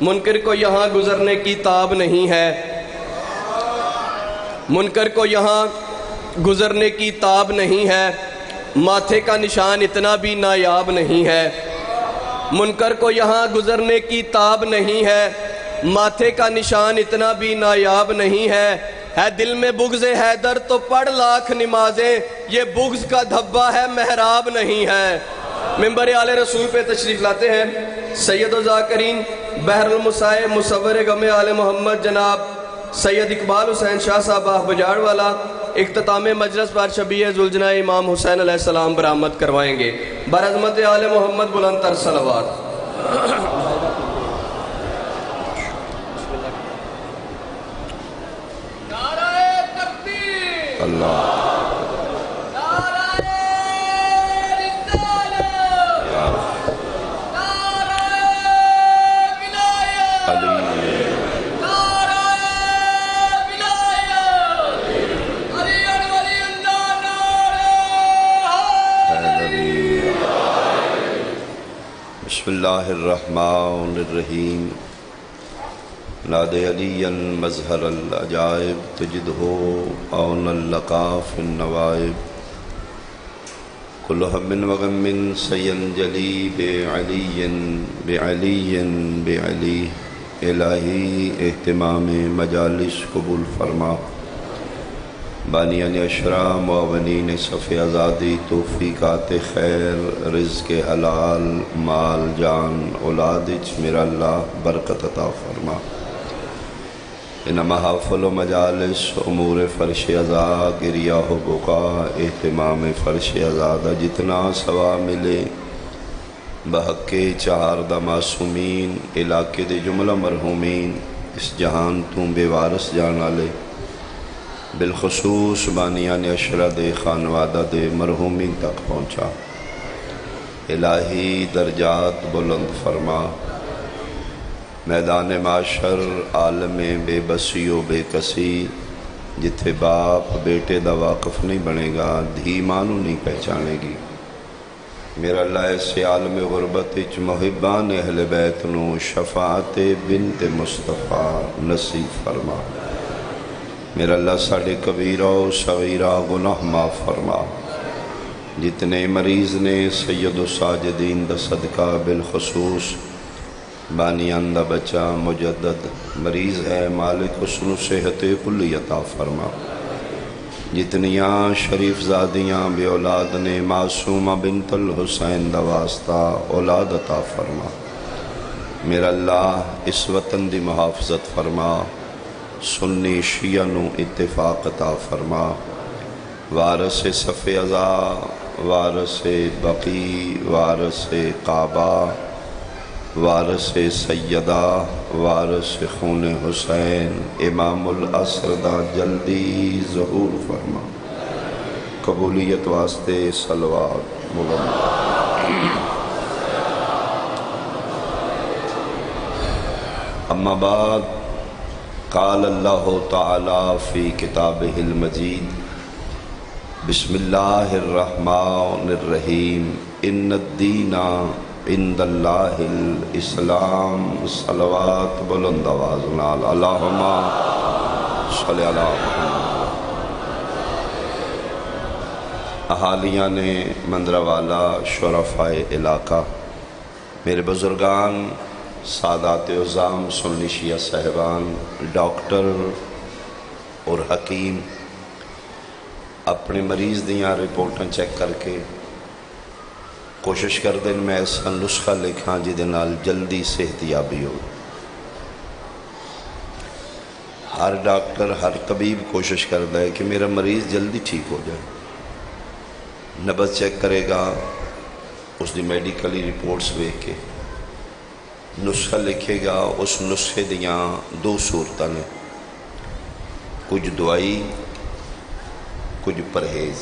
منکر کو یہاں گزرنے کی تاب نہیں ہے، منکر کو یہاں گزرنے کی تاب نہیں ہے، ماتھے کا نشان اتنا بھی نایاب نہیں ہے۔ منکر کو یہاں گزرنے کی تاب نہیں ہے، ماتھے کا نشان اتنا بھی نایاب نہیں ہے دل میں بغض حیدر تو پڑھ لاکھ نمازیں، یہ بغض کا دھبا ہے محراب نہیں ہے۔ ممبر آل رسول پہ تشریف لاتے ہیں سید و ذاکرین بحر المسائے مصور غم آل محمد جناب سید اقبال حسین شاہ صاحب بجاڑ والا، اختتام مجلس پر شبیہ ذوالجناح امام حسین علیہ السلام برآمد کروائیں گے۔ برعظمت آل محمد بلند تر صلوات۔ اللہ بسم اللہ الرحمن الرحیم۔ ناد علی مظہر العجائب تجدہ عون اللقاف النوائب، کل ہم وغم سینجلی بعلی بعلی بعلی۔ الہی اہتمام مجالس قبول فرما، بانیان اشرا معاونین صف آزادی، توفیقات خیر، رزق حلال، مال جان اولاد میرا اللہ برکت عطا فرما۔ ان محافل و مجالس امور فرش عزا گریہ و بقا اہتمام فرش عزا دا جتنا ثواب ملے بحق 4 معصومین علاقے دے جملہ مرحومین، اس جہان تو بے وارث جانا لے، بالخصوص بانیان اشرا دے خانوادہ دے مرحومین تک پہنچا۔ الہی درجات بلند فرما، میدان معاشر عالم بے بسی و بے کسی، جتھے باپ بیٹے دا واقف نہیں بنے گا، دھی مانو نہیں پہچانے گی، میرا اللہ ایسے عالم غربت اچ محبان اہل بیت نو شفاعت بنت مصطفیٰ نصیب فرما۔ میرا اللہ ساڑھے کبیرہ و صغیرہ گناہ معاف فرما۔ جتنے مریض نے سید و ساجدین دا صدقہ، بالخصوص بانیان دا بچہ مجدد مریض ہے، مالک حسن و صحت کلی عطا فرما۔ جتنیاں شریف زادیاں بے اولاد نے، معصومہ بنت الحسین دا واسطہ اولاد عطا فرما۔ میرا اللہ اس وطن دی محافظت فرما، سنی شیعہ نو اتفاق عطا فرما، وارث صف ازا، وارث بقی، وارث کعبہ، وارث سیدہ، وارث خون حسین امام العصر دا جلدی ظہور فرما، قبولیت واسطے صلوات محمد۔ اما بعد، قال اللہ تعالی فی کتابہ المجید، بسم اللہ الرحمن الرحیم، ان الدین عند اللہ الاسلام۔ صلوات بلند آواز نال اللہم صلی علی محمد۔ اہالیان مندروالا، شرفاء علاقہ، میرے بزرگان، سادات عظام، سنی شیعہ صاحبان، ڈاکٹر اور حکیم، اپنے مریض دیاں رپورٹاں چیک کر کے کوشش کر دیں میں ایسا نسخہ لکھاں جدے نال جلدی صحتیابی ہو۔ ہر ڈاکٹر، ہر طبیب کوشش کرتا ہے کہ میرا مریض جلدی ٹھیک ہو جائے، نبض چیک کرے گا، اس دی میڈیکلی رپورٹس دیکھ کے نسخہ لکھے گا۔ اس نسخے دیاں دو صورتاں نے، کچھ دوائی، کچھ پرہیز۔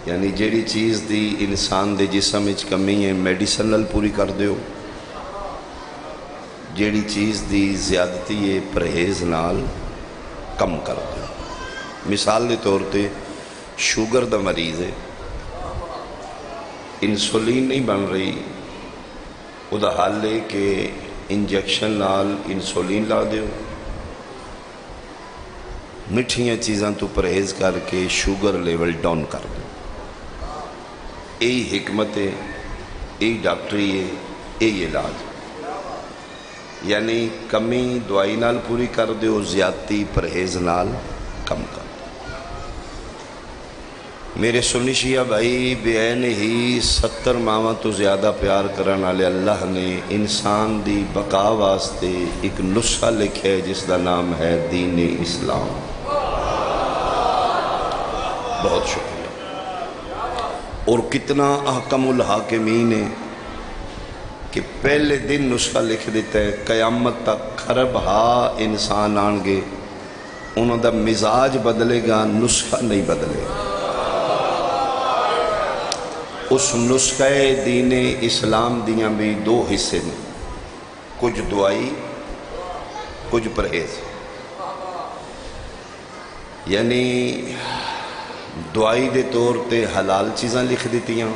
یعنی جیڑی چیز دی انسان دے جسم وچ کمی ہے میڈیسن نال پوری کر دیو، جیڑی چیز دی زیادتی ہے پرہیز نال کم کر دیو۔ مثال دے طور تے شوگر دا مریض ہے، انسولین نہیں بن رہی، وہ دا حل ہے کہ انجیکشن نال انسولین لا دیو، مٹھیاں چیزاں تو پرہیز کر کے شوگر لیول ڈاؤن کر دو۔ یہی حکمت ہے، یہی ڈاکٹری ہے، یہی علاج۔ یعنی کمی دوائی نال پوری کر دیو، زیادتی پرہیز نال کم کر دو۔ میرے سنی شیعہ بھائی، بے عین ہی 70 ماواں تو زیادہ پیار کرن والے اللہ نے انسان دی بقا واسطے ایک نسخہ لکھا ہے جس دا نام ہے دین اسلام۔ بہت شکریہ۔ اور کتنا احکم الحاکمین ہے کہ پہلے دن نسخہ لکھ دیتا ہے، قیامت تک خرب ہا انسان آن گے، انہوں دا مزاج بدلے گا، نسخہ نہیں بدلے گا۔ اس نسخہ دین اسلام دیاں بھی دو حصے میں، کچھ دوائی، کچھ پرہیز۔ یعنی دوائی دے طور تے حلال چیزاں لکھ دیتیاں،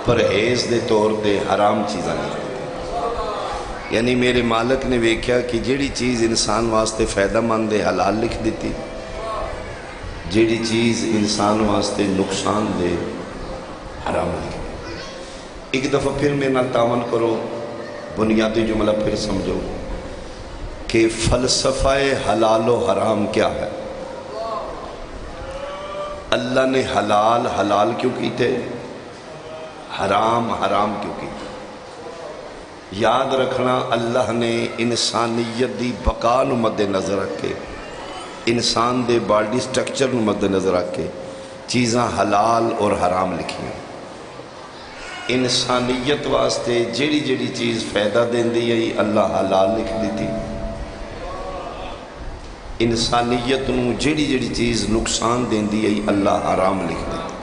پرہیز دے طور تے حرام چیزاں لکھ دیتیاں۔ یعنی میرے مالک نے ویکھیا کہ جیڑی چیز انسان واسطے فائدہ مند ہے حلال لکھ دیتی، جیڑی چیز انسان واسطے نقصان دے حرام لکھ دیتی۔ ایک دفعہ پھر میرے نال تعاون کرو، بنیادی جملہ پھر سمجھو کہ فلسفہ حلال و حرام کیا ہے۔ اللہ نے حلال حلال کیوں کیتے، حرام حرام کیوں کیتے؟ یاد رکھنا، اللہ نے انسانیت دی بقا نو مد نظر رکھ کے، انسان دے باڈی سٹرکچر نو مد نظر رکھ کے چیزاں حلال اور حرام لکھیاں۔ انسانیت واسطے جیڑی جیڑی چیز فائدہ دیندی ہے اللہ حلال لکھ دیتی، انسانیت نو جیڑی جیڑی چیز نقصان دیندی ہے اللہ حرام لکھ دیتی۔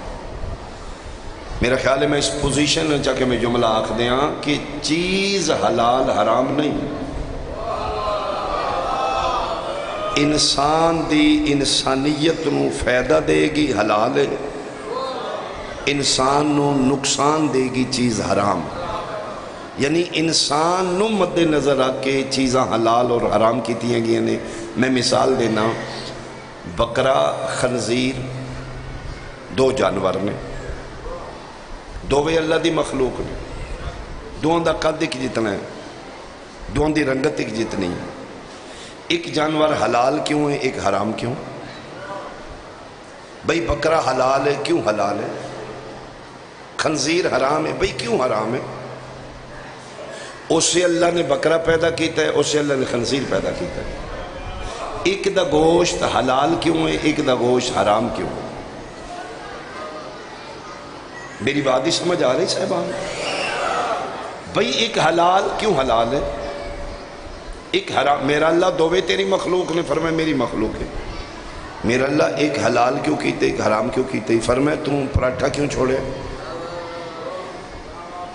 میرا خیال ہے میں اس پوزیشن چاہ کے میں جملہ آکھ دیاں کہ چیز حلال حرام نہیں، انسان دی انسانیت نو فائدہ دے گی حلال ہے، انسان نو نقصان دے گی چیز حرام۔ یعنی انسان نو مد نظر آ کے چیزاں حلال اور حرام کی تیاں گئی نے۔ میں مثال دینا، بکرا، خنزیر دو جانور نے، دوویں اللہ دی مخلوق نے، دوہاں دا قد ایک جتنا ہے، دوہاں دی رنگت ایک جتنی ہے۔ ایک جانور حلال کیوں ہے، ایک حرام کیوں؟ بھئی بکرا حلال ہے، کیوں حلال ہے؟ خنزیر حرام ہے، بھئی کیوں حرام ہے؟ اسے اللہ نے بکرا پیدا کیتا ہے، اسے اللہ نے خنزیر پیدا کیتا ہے۔ ایک دا گوشت حلال کیوں ہے، ایک دا گوشت حرام کیوں ہے؟ میری بات ہی سمجھ آ رہی صاحبان؟ بھئی ایک حلال کیوں حلال ہے، ایک حرام؟ میرا اللہ دووے تیری مخلوق نے فرمایا میری مخلوق ہے، میرا اللہ ایک حلال کیوں کیتے ایک حرام کیوں کیتے؟ فرمایا تم پراٹھا کیوں چھوڑے؟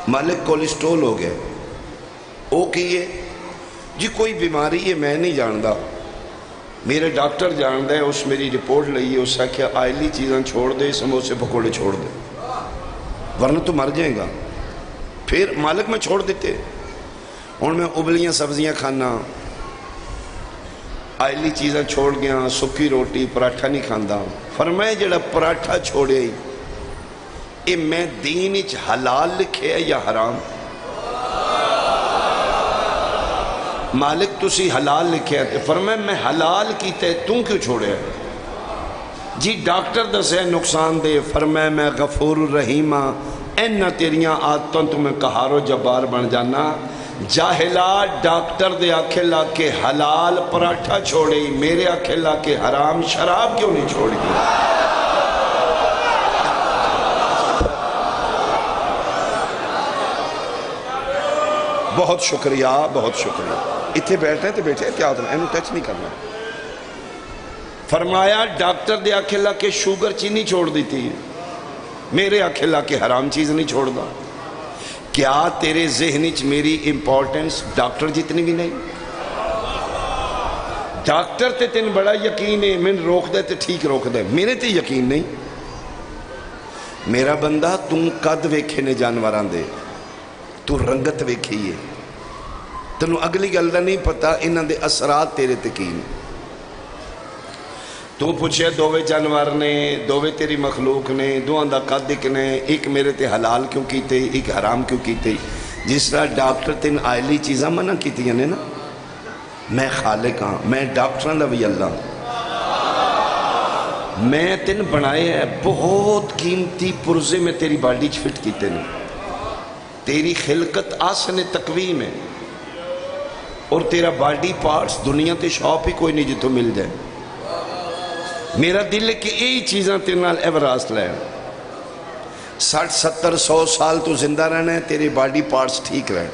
مالک کولیسٹرول ہو گئے، او کیے جی کوئی بیماری ہے میں نہیں جاندا، میرے ڈاکٹر جاندا ہے، اس میری رپورٹ لئی ہے، اس سے کیا آئلی چیزاں چھوڑ دے، سموسے پکوڑے چھوڑ دے ورنہ تو مر جائے گا۔ پھر مالک میں چھوڑ دیتے، اور میں ابلیاں سبزیاں کھانا، آئلی چیزاں چھوڑ گیا، سکی روٹی پراٹھا نہیں کھاندا۔ فرمائے جڑا پراٹھا چھوڑے اے میں دین اچ حلال لکھے ہے یا حرام؟ مالک تسی حلال لکھے ہے، فرمائے میں حلال کیتے تم کیوں چھوڑے ہے؟ جی ڈاکٹر دسے نقصان دے، فرمائے میں غفور الرحیم ہاں، اینہ تیریاں آدتوں تمہیں قہار و جبار بن جانا۔ جاہلا ڈاکٹر دے آکھے لا کے حلال پراٹھا چھوڑی، میرے آکھے لا کے حرام شراب کیوں نہیں چھوڑی؟ بہت شکریہ، بہت شکریہ۔ اتھے بیٹھے ہیں تو بیٹھے احتیاط میں، اینو ٹچ نہیں کرنا۔ فرمایا ڈاکٹر دے آکھے لا کے شوگر چینی چھوڑ دیتی ہے، میرے آکھے لا کے حرام چیز نہیں چھوڑ دا۔ کیا تیرے ذہنی چ میری امپورٹنس ڈاکٹر جتنی بھی نہیں؟ ڈاکٹر تے تین بڑا یقین ہے، میں روک دے تے ٹھیک روک دے، میرے تے یقین نہیں۔ میرا بندہ تم قد ویکھے نے جانوران دے، تو رنگت ویکھیے، تنو اگلی گل دا نہیں پتا انہاں دے اثرات تیرے تکین۔ تو پوچھے دووے جانور نے، دووے تیری مخلوق نے، دوہاں دا قد ایک نے، ایک میرے تے حلال کیوں کیتے ایک حرام کیوں کیتے؟ جس طرح ڈاکٹر تین آئلی چیزاں منع کیتی ہیں نا، میں خالق ہاں، میں ڈاکٹراں دا بھی اللہ، میں تین بنائے ہے بہت قیمتی پرزے میں تیری باڈی چ فٹ کیتے نے، تیری خلقت آسن تقویم ہے، اور تیرا باڈی پارٹس دنیا تے شاپ ہی کوئی نہیں جتو مل جائے۔ میرا دل ہے کہ یہی چیزاں تیرے نال ایوراس لے، 60 70 100 سال تو زندہ رہنا ہے، تیرے باڈی پارٹس ٹھیک رہے۔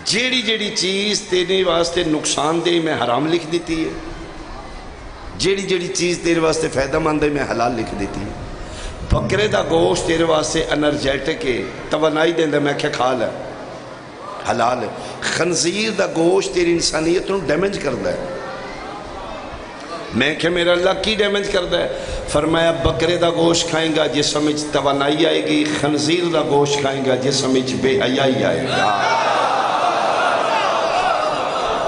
جیڑی جیڑی چیز تیرے واسطے نقصان دے میں حرام لکھ دیتی ہے، جیڑی جیڑی چیز تیرے واسطے فائدہ مند ہے میں حلال لکھ دیتی ہے۔ بکرے دا گوشت تیرے واسطے انرجیٹک ہے، توانائی دیندہ میں کیا کھا لے، حلال ہے۔ خنزیر دا گوشت تیری انسانیت نو ڈیمیج کردہ ہے، میں کہ میرا اللہ کی ڈیمیج کردہ ہے؟ فرمایا بکرے دا گوشت کھائیں گا جسم وچ توانائی آئے گی، خنزیر دا گوشت کھائیں گا جسم وچ بے حیائی آئے گا۔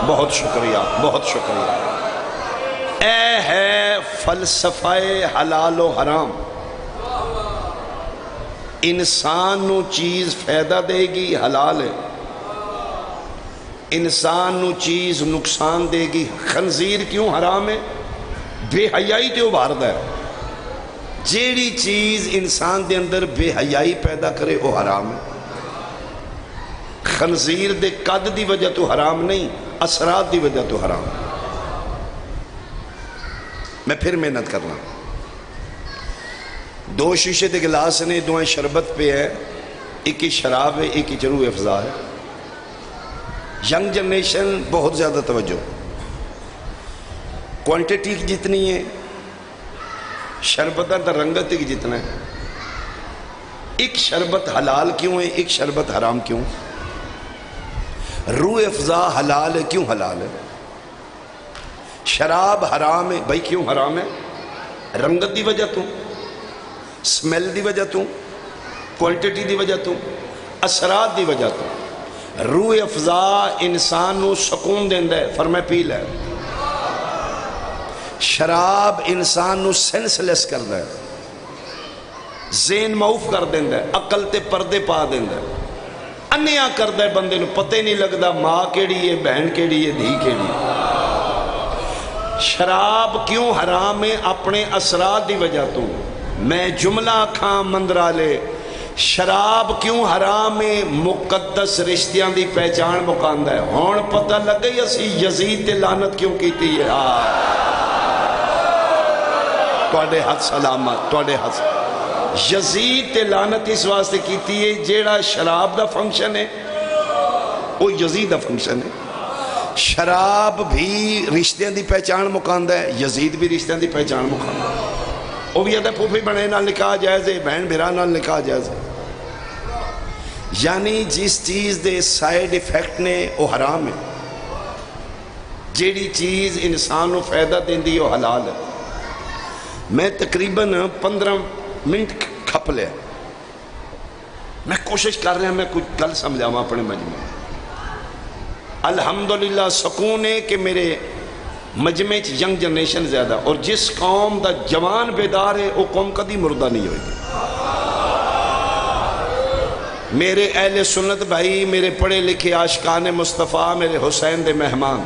بہت شکریہ، بہت شکریہ۔ اے ہے فلسفہ حلال و حرام، انسان نو چیز فائدہ دے گی حلال ہے، انسان نو چیز نقصان دے گی۔ خنزیر کیوں حرام ہے؟ بے حیائی تے ابھاردا ہے، جیڑی چیز انسان دے اندر بے حیائی پیدا کرے وہ حرام ہے۔ خنزیر دے قد دی وجہ تو حرام نہیں، اثرات دی وجہ تو حرام۔ میں پھر محنت کرنا، 2 شیشے دے گلاس نے، 2 شربت پہ ہے، ایک ہی شراب ہے، ایک ہی روح افزا ہے۔ ینگ جنریشن بہت زیادہ توجہ، کوانٹیٹی جتنی ہے، شربتہ دا رنگت کی جتنا ہے۔ ایک شربت حلال کیوں ہے، ایک شربت حرام کیوں؟ روح افزا حلال ہے، کیوں حلال ہے؟ شراب حرام ہے، بھائی کیوں حرام ہے؟ رنگت دی وجہ تو، سمیل دی وجہ تو، کوانٹیٹی دی وجہ تو، اثرات دی وجہ تو۔ روح افزا انسان نو سکون دیندہ ہے، فرمائے پی لے۔ شراب انسان نو سینس لیس کردہ ہے، ذہن معوف کر دیندہ ہے، عقل تے پردے پا دیندہ ہے، انیا کردہ ہے، بندے نو پتہ نہیں لگدا ماں کیڑی ہے، بہن کیڑی ہے، دھی کیڑی ہے۔ شراب کیوں حرام ہے؟ اپنے اثرات دی وجہ تو۔ میں جملہ کھاں مندرالے، شراب کیوں حرام ہے؟ مقدس رشتیاں دی پہچان مکاندا ہے. ہون پتہ لگ گئی اسی یزید تے لعنت کیوں کیتی ہے. تواڈے ہاتھ سلامت، تواڈے ہاتھ. یزید تے لعنت اس واسطے کیتی ہے جیڑا شراب دا فنکشن ہے وہ یزید دا فنکشن ہے. شراب بھی رشتیاں دی پہچان مکاندا ہے، یزید بھی رشتیاں دی پہچان مکاندا ہے. وہ بھی ادھا پھوپھی بنے نال نکاح جائز ہے، بہن بھرا نال نکاح جائز ہے. یعنی جس چیز دے سائیڈ ایفیکٹ نے وہ حرام ہے، جیڑی چیز انسان کو فائدہ دیندی وہ حلال ہے. میں تقریباً 15 منٹ کھپ لیا، میں کوشش کر رہا میں کچھ گل سمجھاواں اپنے مجمع. الحمدللہ سکون ہے کہ میرے مجمع ینگ جنریشن زیادہ، اور جس قوم دا جوان بیدار ہے وہ قوم کدی مردہ نہیں ہوئے گی. میرے اہل سنت بھائی، میرے پڑھے لکھے عاشقان مصطفیٰ، میرے حسین دے مہمان،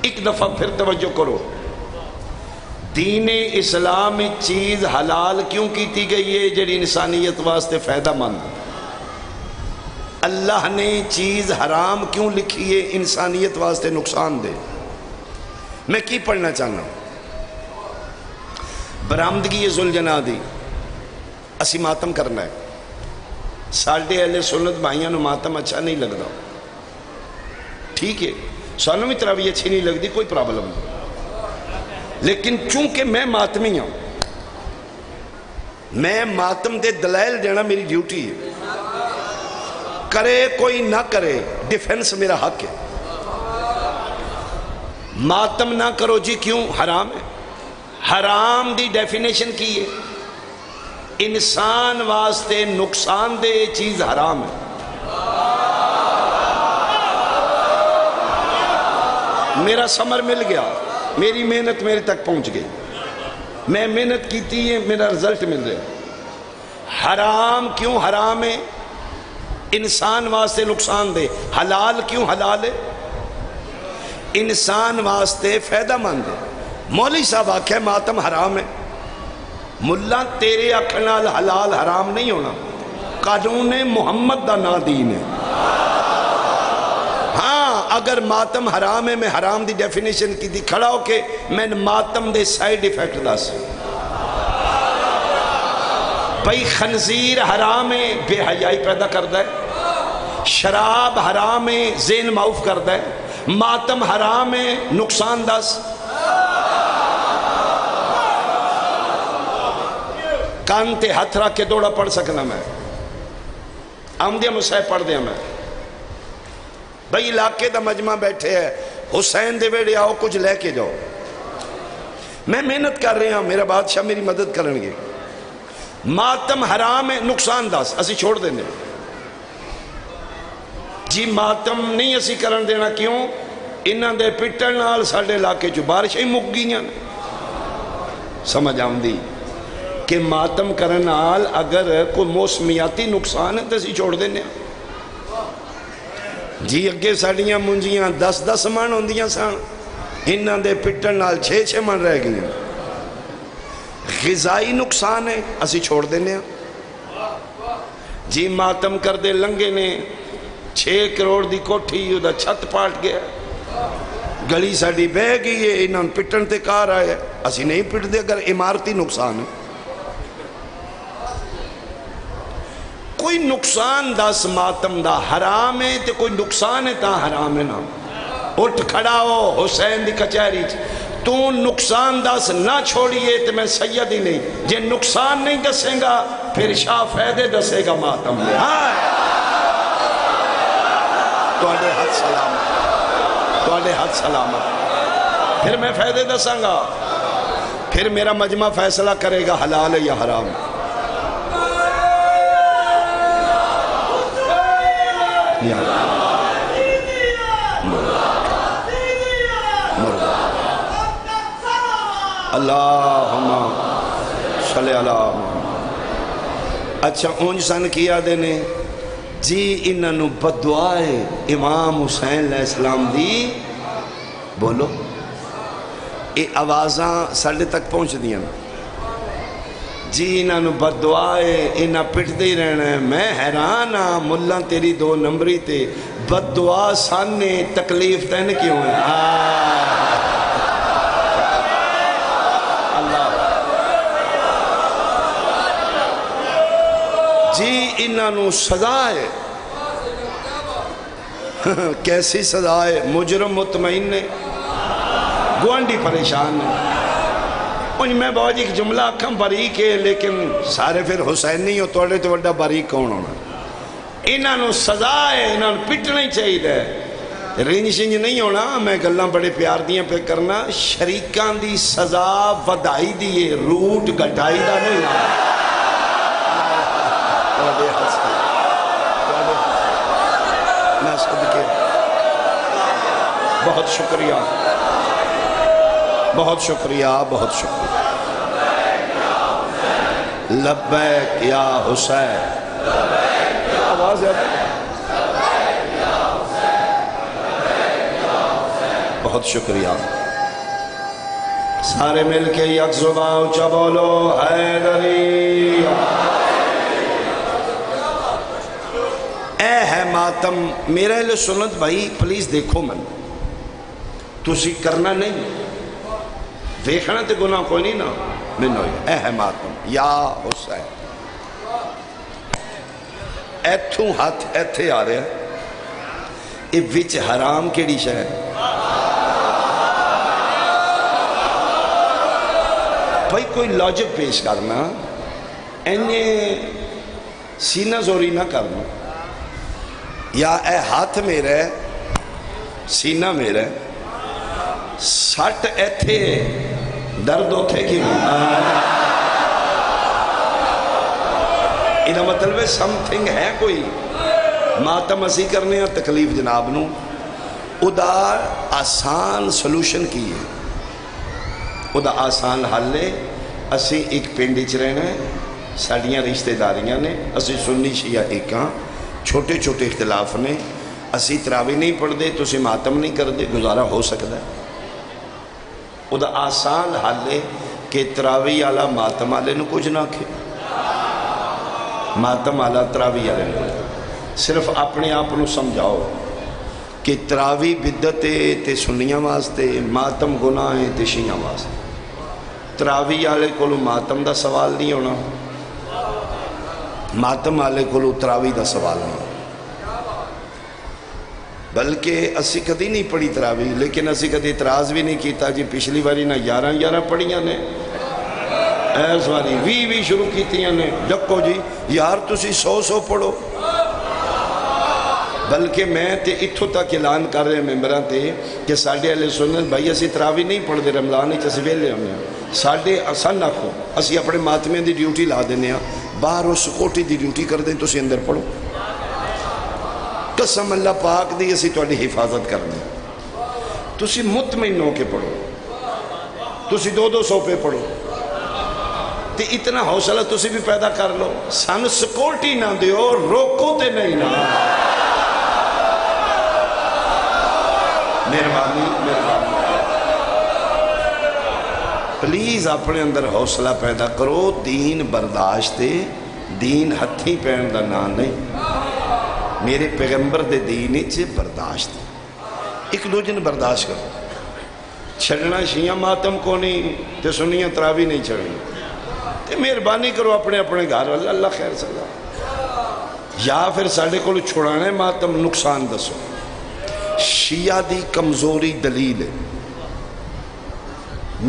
ایک دفعہ پھر توجہ کرو. دین اسلام چیز حلال کیوں کیتی گئی ہے؟ جڑی انسانیت واسطے فائدہ مند. اللہ نے چیز حرام کیوں لکھی ہے؟ انسانیت واسطے نقصان دے. میں کی پڑھنا چاہنا ہوں؟ برآمدگی ذوالجناح دی اسی ماتم کرنا ہے. ساڈے اہل سنت بھائیاں نو ماتم اچھا نہیں لگتا، ٹھیک ہے، سانوں بھی تراویح اچھی نہیں لگتی، کوئی پرابلم نہیں. لیکن چونکہ میں ماتمی ہوں، میں ماتم دے دلائل دینا میری ڈیوٹی ہے. کرے کوئی نہ کرے ڈیفنس میرا حق ہے. ماتم نہ کرو جی، کیوں؟ حرام ہے. حرام دی ڈیفینیشن کی ہے؟ انسان واسطے نقصان دہ چیز حرام ہے. میرا ثمر مل گیا، میری محنت میرے تک پہنچ گئی، میں محنت کیتی ہے، میرا رزلٹ مل رہا ہے. حرام کیوں حرام ہے؟ انسان واسطے نقصان دے. حلال کیوں حلال ہے؟ انسان واسطے فائدہ مند ہے. مولوی صاحب آکھے ماتم حرام ہے، ملا تیرے اکھنال حلال حرام نہیں ہونا، قانون محمد دا نا دین ہے. ہاں اگر ماتم حرام ہے، میں حرام دی ڈیفینیشن کی دی کھڑا ہو کے میں ماتم دے سائیڈ ایفیکٹ دس. بھئی خنزیر حرام ہے، بے حیائی پیدا کرتا ہے. شراب حرام ہے، ذہن معاف کرتا ہے. ماتم حرام ہے، نقصان دس. کان تے ہاتھ رکھ کے دوڑا پڑھ سکنا میں، آمدیا مصحف پڑھ دیا میں. بھئی علاقے دا مجمع بیٹھے ہے، حسین دے ویڑے آؤ کچھ لے کے جاؤ. میں محنت کر رہے ہیں، میرا بادشاہ میری مدد کریں گے. ماتم حرام ہے، نقصان دس، اسی چھوڑ دینے جی. ماتم نہیں اسی کرن دینا، کیوں؟ انہاں دے پٹن نال ساڑے علاقے جو بارش ہی مک گئی ہیں. سمجھ آمدی کہ ماتم کرن نال اگر کوئی موسمیاتی نقصان ہے تو اسی چھوڑ دینے جی. اگے ساڑیاں منجیاں 10-10 من ہوندیاں سان، انہاں دے پٹن نال 6-6 من رہ گئی ہیں. غذائی نقصان ہے، اسی چھوڑ دینے جی. ماتم کر دے لنگے نے 6 کروڑ دی کوٹھی دا چھت پاٹ گیا، گلی ساڑی بہ گئی ہے، انہاں پٹن تے کار آئے، اسی نہیں پٹ دے. اگر عمارتی نقصان ہے، کوئی نقصان دس ماتم دا. حرام ہے تے کوئی نقصان ہے تا حرام ہے نا. اٹھ کھڑا ہو حسین دی کچہری تو نقصان دس نہ چھوڑیے تو میں سید ہی نہیں. جے نقصان نہیں دسیں گا پھر شاہ فائدے دسے گا ماتم میں. تواڈے ہاتھ سلامت، تواڈے ہاتھ سلامت. پھر میں فائدے دساں گا، پھر میرا مجمع فیصلہ کرے گا حلال ہے یا حرام. اللہم صلی اللہ. اچھا اونج سن کیا دینے جی. انہوں بدعائے امام حسین علیہ السلام دی بولو، یہ آوازاں ساڑھے تک پہنچ دیا. جی انہوں بد دعا ہے انہاں پٹھتے ہی رہنا ہے. میں حیران ہاں ملہ تیری 2 نمبری تے بد دعا سانے تکلیف تین کیوں ہے. اللہ جی انہوں سزا ہے. کیسی سزا ہے. مجرم مطمئن نے گوانڈی پریشان ہے. میں بابا جی ایک جملہ اکھم باریک ہے لیکن سارے پھر حسین نہیں ہو توڑے تو وڈا باریک کون ہونا. انہوں سزا ہے انہوں پٹنا ہی چاہیے. رنج شنج نہیں ہونا. میں گلاں بڑے پیار دیاں پہ کرنا. شریکاں دی سزا ودائی دیئے روٹ گٹائی دا نہیں ہونا. میں صدقے بہت شکریہ بہت شکریہ بہت شکریہ. لبیک یا حسین. آواز ہے بہت شکریہ. سارے مل کے یک زبان اونچا بولو حیدری. اے ہے ماتم. میرا اہل سنت بھائی پلیز دیکھو من تسی کرنا نہیں دیکھنا تے گناہ کوئی نہیں نا. میں نوئی اے ہے ماتم یا حسین. ایتھوں ہاتھ ایتھے آ رہے ہیں. اے وچ حرام کیڑی شے. بھائی کوئی لاجک پیش کرنا. اینے سینہ زوری نہ کرنا. یا اے ہاتھ میرا ہے سینہ میرا ہے سٹ ایتھے درد ہوتے کی انہا مطلب ہے سمتھنگ ہے کوئی. ماتم اسی کرنے ہیں تکلیف جناب نو. ادا آسان سلوشن کی ہے. ادا آسان حل ہے. اسی ایک پنڈی چ رہنا ہے. ساڑیاں رشتہ داریاں نے. اسی سنی شیعہ ایک ہاں. چھوٹے چھوٹے اختلاف نے. اسی تراوی نہیں پڑھ دے تو اسی ماتم نہیں کر دے. گزارا ہو سکتا ہے. ادا آسان حل ہے کہ تراوی آلا ماتم آلے نو کچھ نہ کھے. ماتم آلا تراوی آلے نو. صرف اپنے آپ نو سمجھاؤ کہ تراوی بدت تے سنیاں واسطے ماتم گناہ تے شیعہ واسطے. تراوی آلے کولو ماتم دا سوال نہیں ہونا. ماتم آلے کولو تراوی دا سوال نہیں ہونا. بلکہ اسی کدی نہیں پڑھی تراوی لیکن اسی کدی اعتراض بھی نہیں کیتا جی پچھلی باری نہ 11 پڑھیاں نے ایس باری 20 شروع کیتیاں نے. ڈکو جی یار تسی 100 پڑھو. بلکہ میں تے اتھو تک اعلان کر رہے ممبران تے کہ ساڑھے اہل سنت بھائی اسی تراوی نہیں پڑھ دے رمضان ہی چسی ویلے ہم نے. ساڑھے اسان نہ کھو اسی اپنے ماتمیں دی ڈیوٹی لا دینے ہیں. باہر و سکوٹی دی ڈیوٹی کر دیں تو اسی اندر پڑھو. قسم اللہ پاک دی اسی تو حفاظت کرنے. تسی مطمئن ہو کے پڑھو. تسی 200 پہ پڑھو. تے اتنا حوصلہ تسی بھی پیدا کر لو. سن سکورٹی نہ دیو روکو تے نہیں نا. مہربانی پلیز اپنے اندر حوصلہ پیدا کرو. دین برداشت دے. دین ہتھی پہن دا نا نہیں. میرے پیغمبر دے دین چے برداشت. ایک دو جن برداشت کرو. چھڑنا شیعہ ماتم کو نہیں تے سنیاں تراوی نہیں چھڑنی. تے مہربانی کرو اپنے اپنے گھر اللہ خیر صدا. یا پھر ساڑھے کو چھوڑانے ماتم نقصان دسو. شیعہ دی کمزوری دلیل ہے.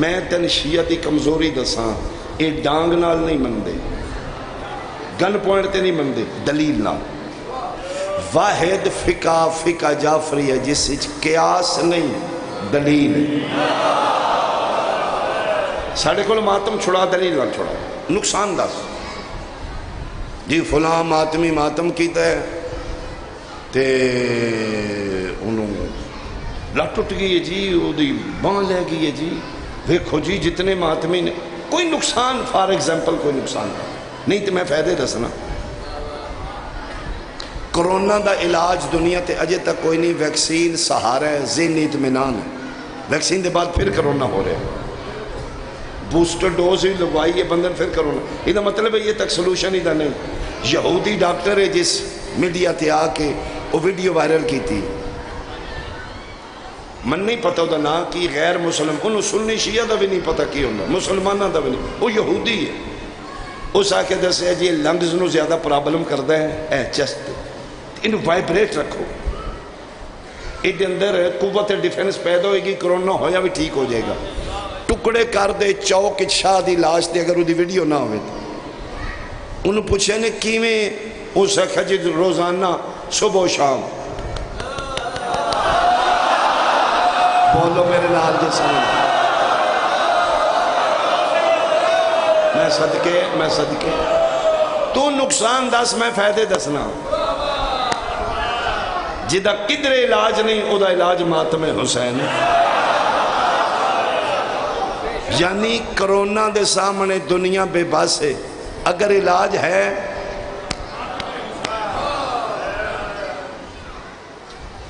میں تن شیعہ دی کمزوری دساں. اے ڈانگ نال نہیں مندے گن پوائنٹ تے نہیں مندے دلیل نال. واحد فقہ جعفری ہے جس سے قیاس نہیں دلیل. ساڑھے کو ماتم چھڑا دلیل نہ چھڑا. نقصان دس جی فلاں ماتمی ماتم کیتا ہے تے انہوں لٹ اٹھ گئی ہے جی وہ دی بان لے گئی ہے جی. دیکھو جی جتنے ماتمی نے کوئی نقصان فار ایگزامپل کوئی نقصان نہیں. تو میں فائدے دسنا. کرونا دا علاج دنیا تے اجے تک کوئی نہیں. ویکسین سہارا ہے ذہنی اطمینان ہے. ویکسین دے بعد پھر کرونا ہو رہا ہے. بوسٹر ڈوز ہی لگوائی ہے بندن پھر کرونا. یہ مطلب ہے یہ تک سلوشن ہی دا نہیں. یہودی ڈاکٹر ہے جس میڈیا تے آ کے وہ ویڈیو وائرل کی تھی, من نہیں پتہ دا نا کی, غیر مسلم انہوں سنی شیعہ دا بھی نہیں پتہ کی ہوندہ, مسلمانہ دا بھی نہیں, وہ یہودی ہے. اس آکے دس ہے جی لنگز نو زیادہ پرابلم کردہ ہے چست, انہوں وائبریٹ رکھو, ایڈے اندر قوت ڈیفنس پیدا ہوئے گی, کرونا ہویا بھی ٹھیک ہو جائے گا. ٹکڑے کر دے چوک شاہ دی لاش دے اگر وہ دی ویڈیو نہ ہوئے تو انہوں پوچھے نے کیویں اس خجد روزانہ صبح و شام بولو میرے نال جی سمجھ. میں صدقے تو نقصان دس میں فائدے دسنا. جدہ کدر علاج نہیں او دا علاج ماتم حسین. یعنی کرونا دے سامنے دنیا بے بس ہے, اگر علاج ہے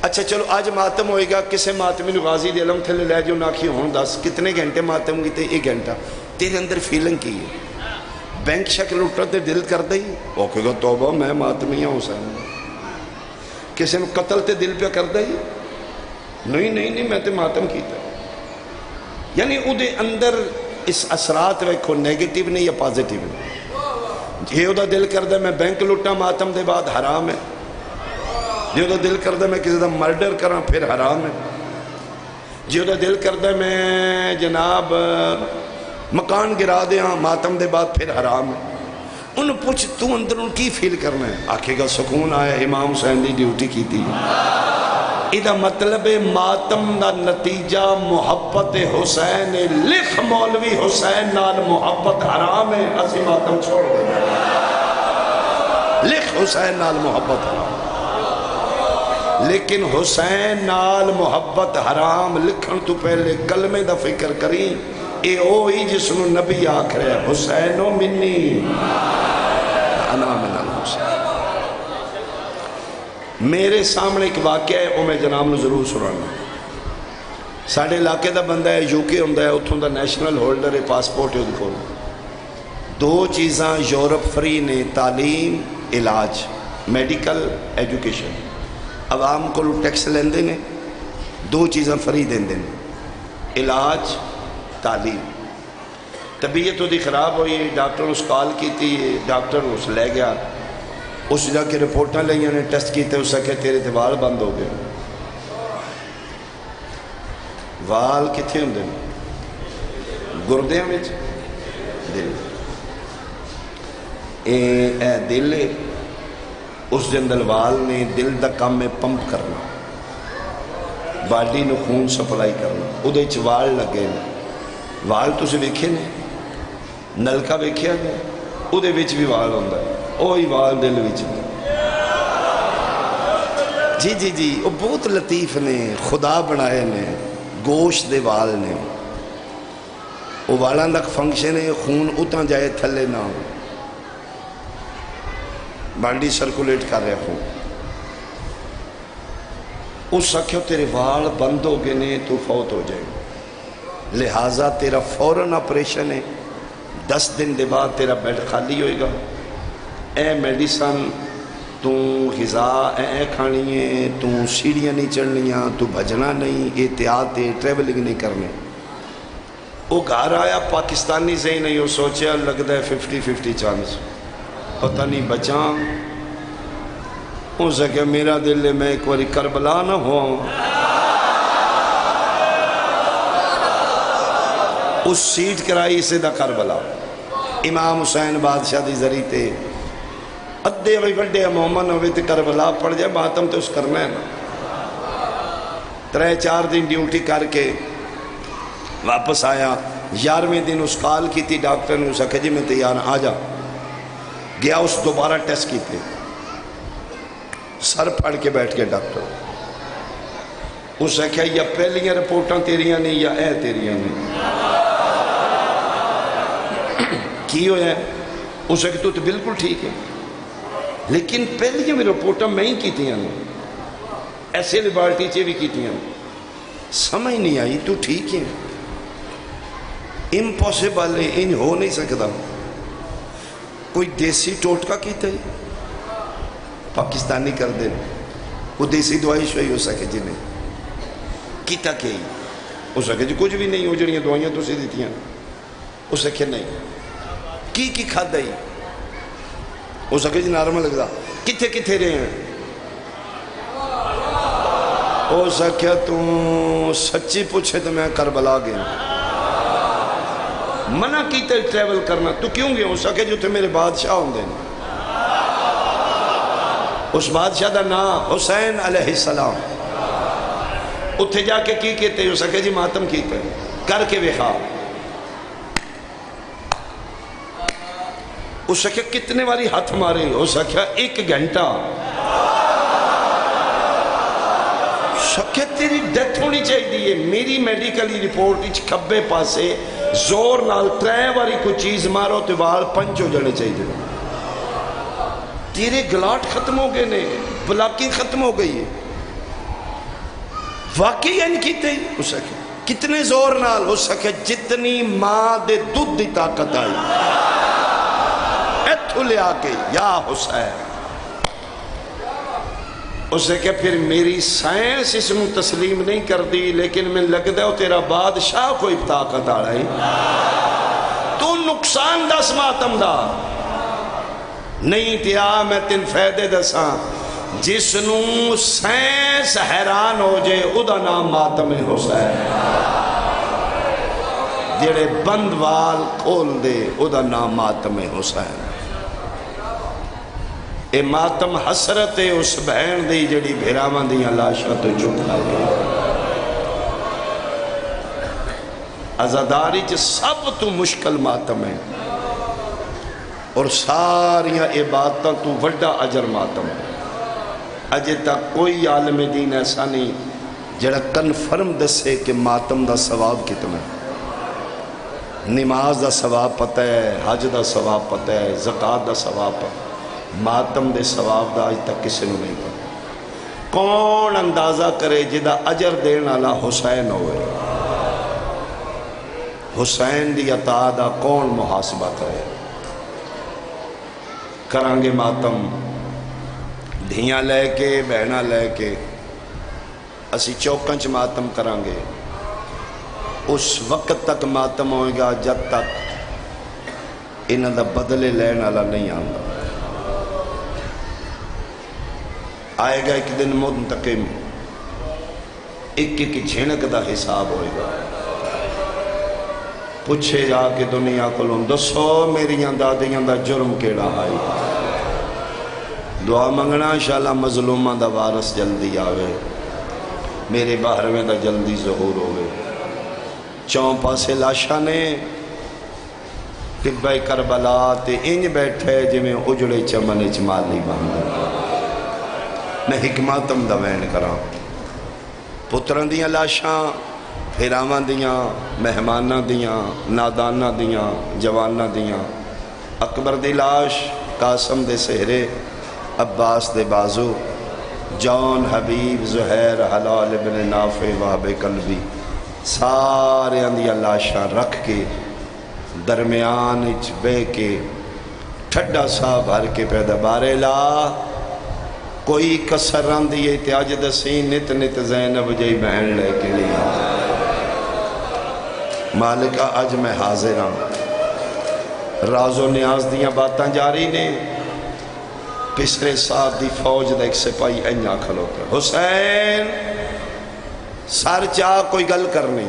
اچھا چلو آج ماتم ہوئے گا, کسے ماتمی نو غازی دے علم تھلے لے جو ناکھی ہون دس کتنے گھنٹے ماتم گی تے 1 گھنٹہ, تیرے اندر فیلنگ کی ہے. بینک شکل اٹھا تے دل کر دئی وہ کہے گا توبہ میں ماتمی ہوں حسین. کسی نے قتل تے دل پہ کر دئی نہیں میں تے ماتم کیتا. یعنی او دے اندر اس اثرات ویکھو نیگیٹیو نہیں یا پازیٹیو نہیں. یہ او دا دل کر دے میں بینک لٹا ماتم دے بعد حرام ہے, جو دا دل کر دے میں کسی دا مرڈر کرا پھر حرام ہے, جو دا دل کر دے میں جناب مکان گرا دیا ماتم دے بعد پھر حرام ہے. انہوں پوچھ تو اندر ان کی فیل کرنا ہے, آکھے گا سکون آیا امام حسین دی ڈیوٹی کی تھی. ایدہ مطلب ماتم دا نتیجہ محبت حسین, لکھ مولوی حسین نال محبت حرام ہے, اسی ماتم چھوڑ دے. لکھ حسین نال محبت حرام, لیکن حسین نال محبت حرام لکھن تو پہلے کلمے دا فکر کریں. اے اوہی جس نو نبی آکھ رہے ہیں حسینو منی انا من الحسین. میرے سامنے ایک واقعہ ہے وہ میں جناب نے ضرور سنانا. ساڑھے علاقے دا بندہ ہے یوکے ہوندہ ہے, اتھوں دا نیشنل ہولڈر ہے, پاسپورٹ ہے ادھکو. 2 چیزاں یورپ فری نے, تعلیم علاج, میڈیکل ایجوکیشن. عوام کو ٹیکس لیندے نے, 2 چیزاں فری دیندے نے, علاج تعلیم. طبیعت وہ دی خراب ہوئی, ڈاکٹر اس کال کی تھی, ڈاکٹر اس لے گیا, اس جا کے رپورٹاں لئیاں نے, ٹیسٹ کیتے, اس سے تیرے تے وال بند ہو گئے. وال کتھے ہوں دے گردیاں میں دل, اے دل اس جندل وال نے دل دا کام میں پمپ کرنا, باڈی نو خون سپلائی کرنا, او دے وال لگے نے. وال تو سے ویکھے نے, نلکا ویکھیا نے, او دے وچ بھی وال ہوندہ ہے, اوہی وال دل وچ نے. جی وہ بہت لطیف نے, خدا بنائے نے, گوشت دے وال نے. وہ والاں دا فنکشن ہے خون اتنا جائے تھلے نہ ہو, باڈی سرکولیٹ کر رہے خون. اس سکھیو تیرے وال بند ہو گئے نے, تو فوت ہو جائے, لہٰذا تیرا فوراً آپریشن ہے, 10 دن دے بعد تیرا بیڈ خالی ہوئے گا. اے میڈیسن تو غذا اے کھانی ہے, تو سیڑھیاں نہیں چڑھنیاں, تو بھجنا نہیں, احتیاط ہے, ٹریولنگ نہیں کرنے. وہ گھر آیا پاکستانی سے ہی نہیں, وہ سوچیا لگتا ہے 50-50 چانس, پتہ نہیں بچاں. اس سے کہ میرا دل ہے میں ایک باری کربلا نہ ہوں. اس سیٹ کرائی اسے دا کربلا, امام حسین بادشاہ دی ذریعے تے ادھے ہوئی بڑھے مومن ہوئے تے کربلا پڑ جائے, ماتم تے اس کرنا ہے نا. 3-4 دن ڈیوٹی کر کے واپس آیا, 11ویں دن اس کال کی تھی ڈاکٹر نے, اسے کہا جی میں تیار آ جا. گیا, اس دوبارہ ٹیسٹ کیتے, سر پھڑ کے بیٹھ کے ڈاکٹر. اسے کہا یا پہلیاں رپورٹاں تیریاں نہیں یا اے تیریاں نہیں. کی ہویا ہے؟ اسے کہا تو بالکل ٹھیک ہے, لیکن پہلیاں بھی رپورٹاں میں ہی کیتیاں نہیں, ایسے لیبارٹی چے بھی کیتیاں, سمجھ نہیں آئی. تو ٹھیک ہے, امپاسبل ہے، ان ہو نہیں سکتا. کوئی دیسی ٹوٹکا کیتا ہے پاکستانی کر دیں، وہ دیسی دوائی شوئی ہو سکے جنہیں کیتا کہ ہو سکے جی کچھ بھی نہیں ہو جڑیاں دوائیاں تو سے دیتی ہیں ہو سکے نہیں کی کھادا ہی ہو سکے جی نارمل لگتا کتھے کتھے رہے ہیں ہو سکے تو سچی پوچھے تو میں کربلا گیا منع کیتے ٹریول کرنا تو کیوں گیا ہو سکے جو تھے میرے بادشاہ ہوں دیں اس بادشاہ دا نام حسین علیہ السلام اتھے جا کے کی کہتے ہو سکے جی ماتم کیتے کر کے ویخا ہو سکے کتنے باری ہاتھ مارے ہو سکے 1 گھنٹہ سکے تیری ڈیتھ ہونی چاہیے میری میڈیکلی رپورٹ اچھ کھبے پاسے زور نال 3 باری کوئی چیز مارو تو وال 5 ہو جانے چاہیے تیرے گلاٹ ختم ہو گئے نے بلاکی ختم ہو گئی ہے واقعی ان کیتے ہو سکے کتنے زور نال ہو سکے جتنی ماں دے دودھ دی طاقت آئی ایتھو لے آکے یا حسین اسے کہ پھر میری سائنس اس میں تسلیم نہیں کر دی لیکن میں لگ دے ہو تیرا بادشاہ کوئی طاقت آ رہی تو نقصان دس ماتم دا نہیں تیا میں تین فیدے دساں جس نو سائنس حیران ہو جے ادا نام ماتم حسین جڑے بند وال کھول دے ادا نام ماتم حسین اے ماتم حسرت اس بہن دی جڑی بھیرامان دیاں لاشا تو چکا دے ازاداری چھ سب تو مشکل ماتم ہے اور ساریاں عبادتاں تو وڈا اجر ماتم ہے اجے تک کوئی عالم دین ایسا نہیں جڑا کنفرم دسے کہ ماتم دا ثواب کتنا ہے نماز دا ثواب پتہ ہے حج دا ثواب پتہ ہے زکاة دا ثواب پتہ ہے ماتم دے ثواب دا آج تک کسی نے نہیں پتہ کون اندازہ کرے جدا اجر دین والا حسین ہوئے حسین دی عطا دا کون محاسبہ کرے کرانگے ماتم دھیاں لے کے بہنا لے کے اسی چوکنچ ماتم کرانگے اس وقت تک ماتم ہوئے گا جب تک انہاں دا بدلے لینا والا نہیں آنگا آئے گا ایک دن منتقم ایک جھنک دا حساب ہوئے گا پوچھے جا کے دنیا کو لوں دسو میریاں دادیاں دا جرم کیڑا آئی دعا منگنا انشاءاللہ مظلومہ دا وارث جلدی آوے میرے باہرویں دا جلدی ظہور ہوئے چون پاسے لاشا نے طبعی کربلا تے انج بیٹھے جی میں اجڑے چمنے چمالی باندھے میں حکماتم دا وین کراں پتران دیاں لاشاں پھرامان دیاں مہمانہ دیاں نادانہ دیاں جوانہ دیاں اکبر دی لاش قاسم دے سہرے عباس دے بازو جون حبیب زہیر حلال ابن نافع وحب قلبی سارے اندیا لاشاں رکھ کے درمیان اچ بے کے ٹھڈا سا بھر کے پیدا بارے لا کوئی کسر رن دیئے تیاج دسی نت نت زینب جائی بہن لے کے لیا مالکہ آج میں حاضر ہوں راز و نیاز دیاں باتاں جاری نے پسرے ساتھ دی فوج دا ایک سپاہی انجا کھلو کر حسین سار چاہ کوئی گل کرنی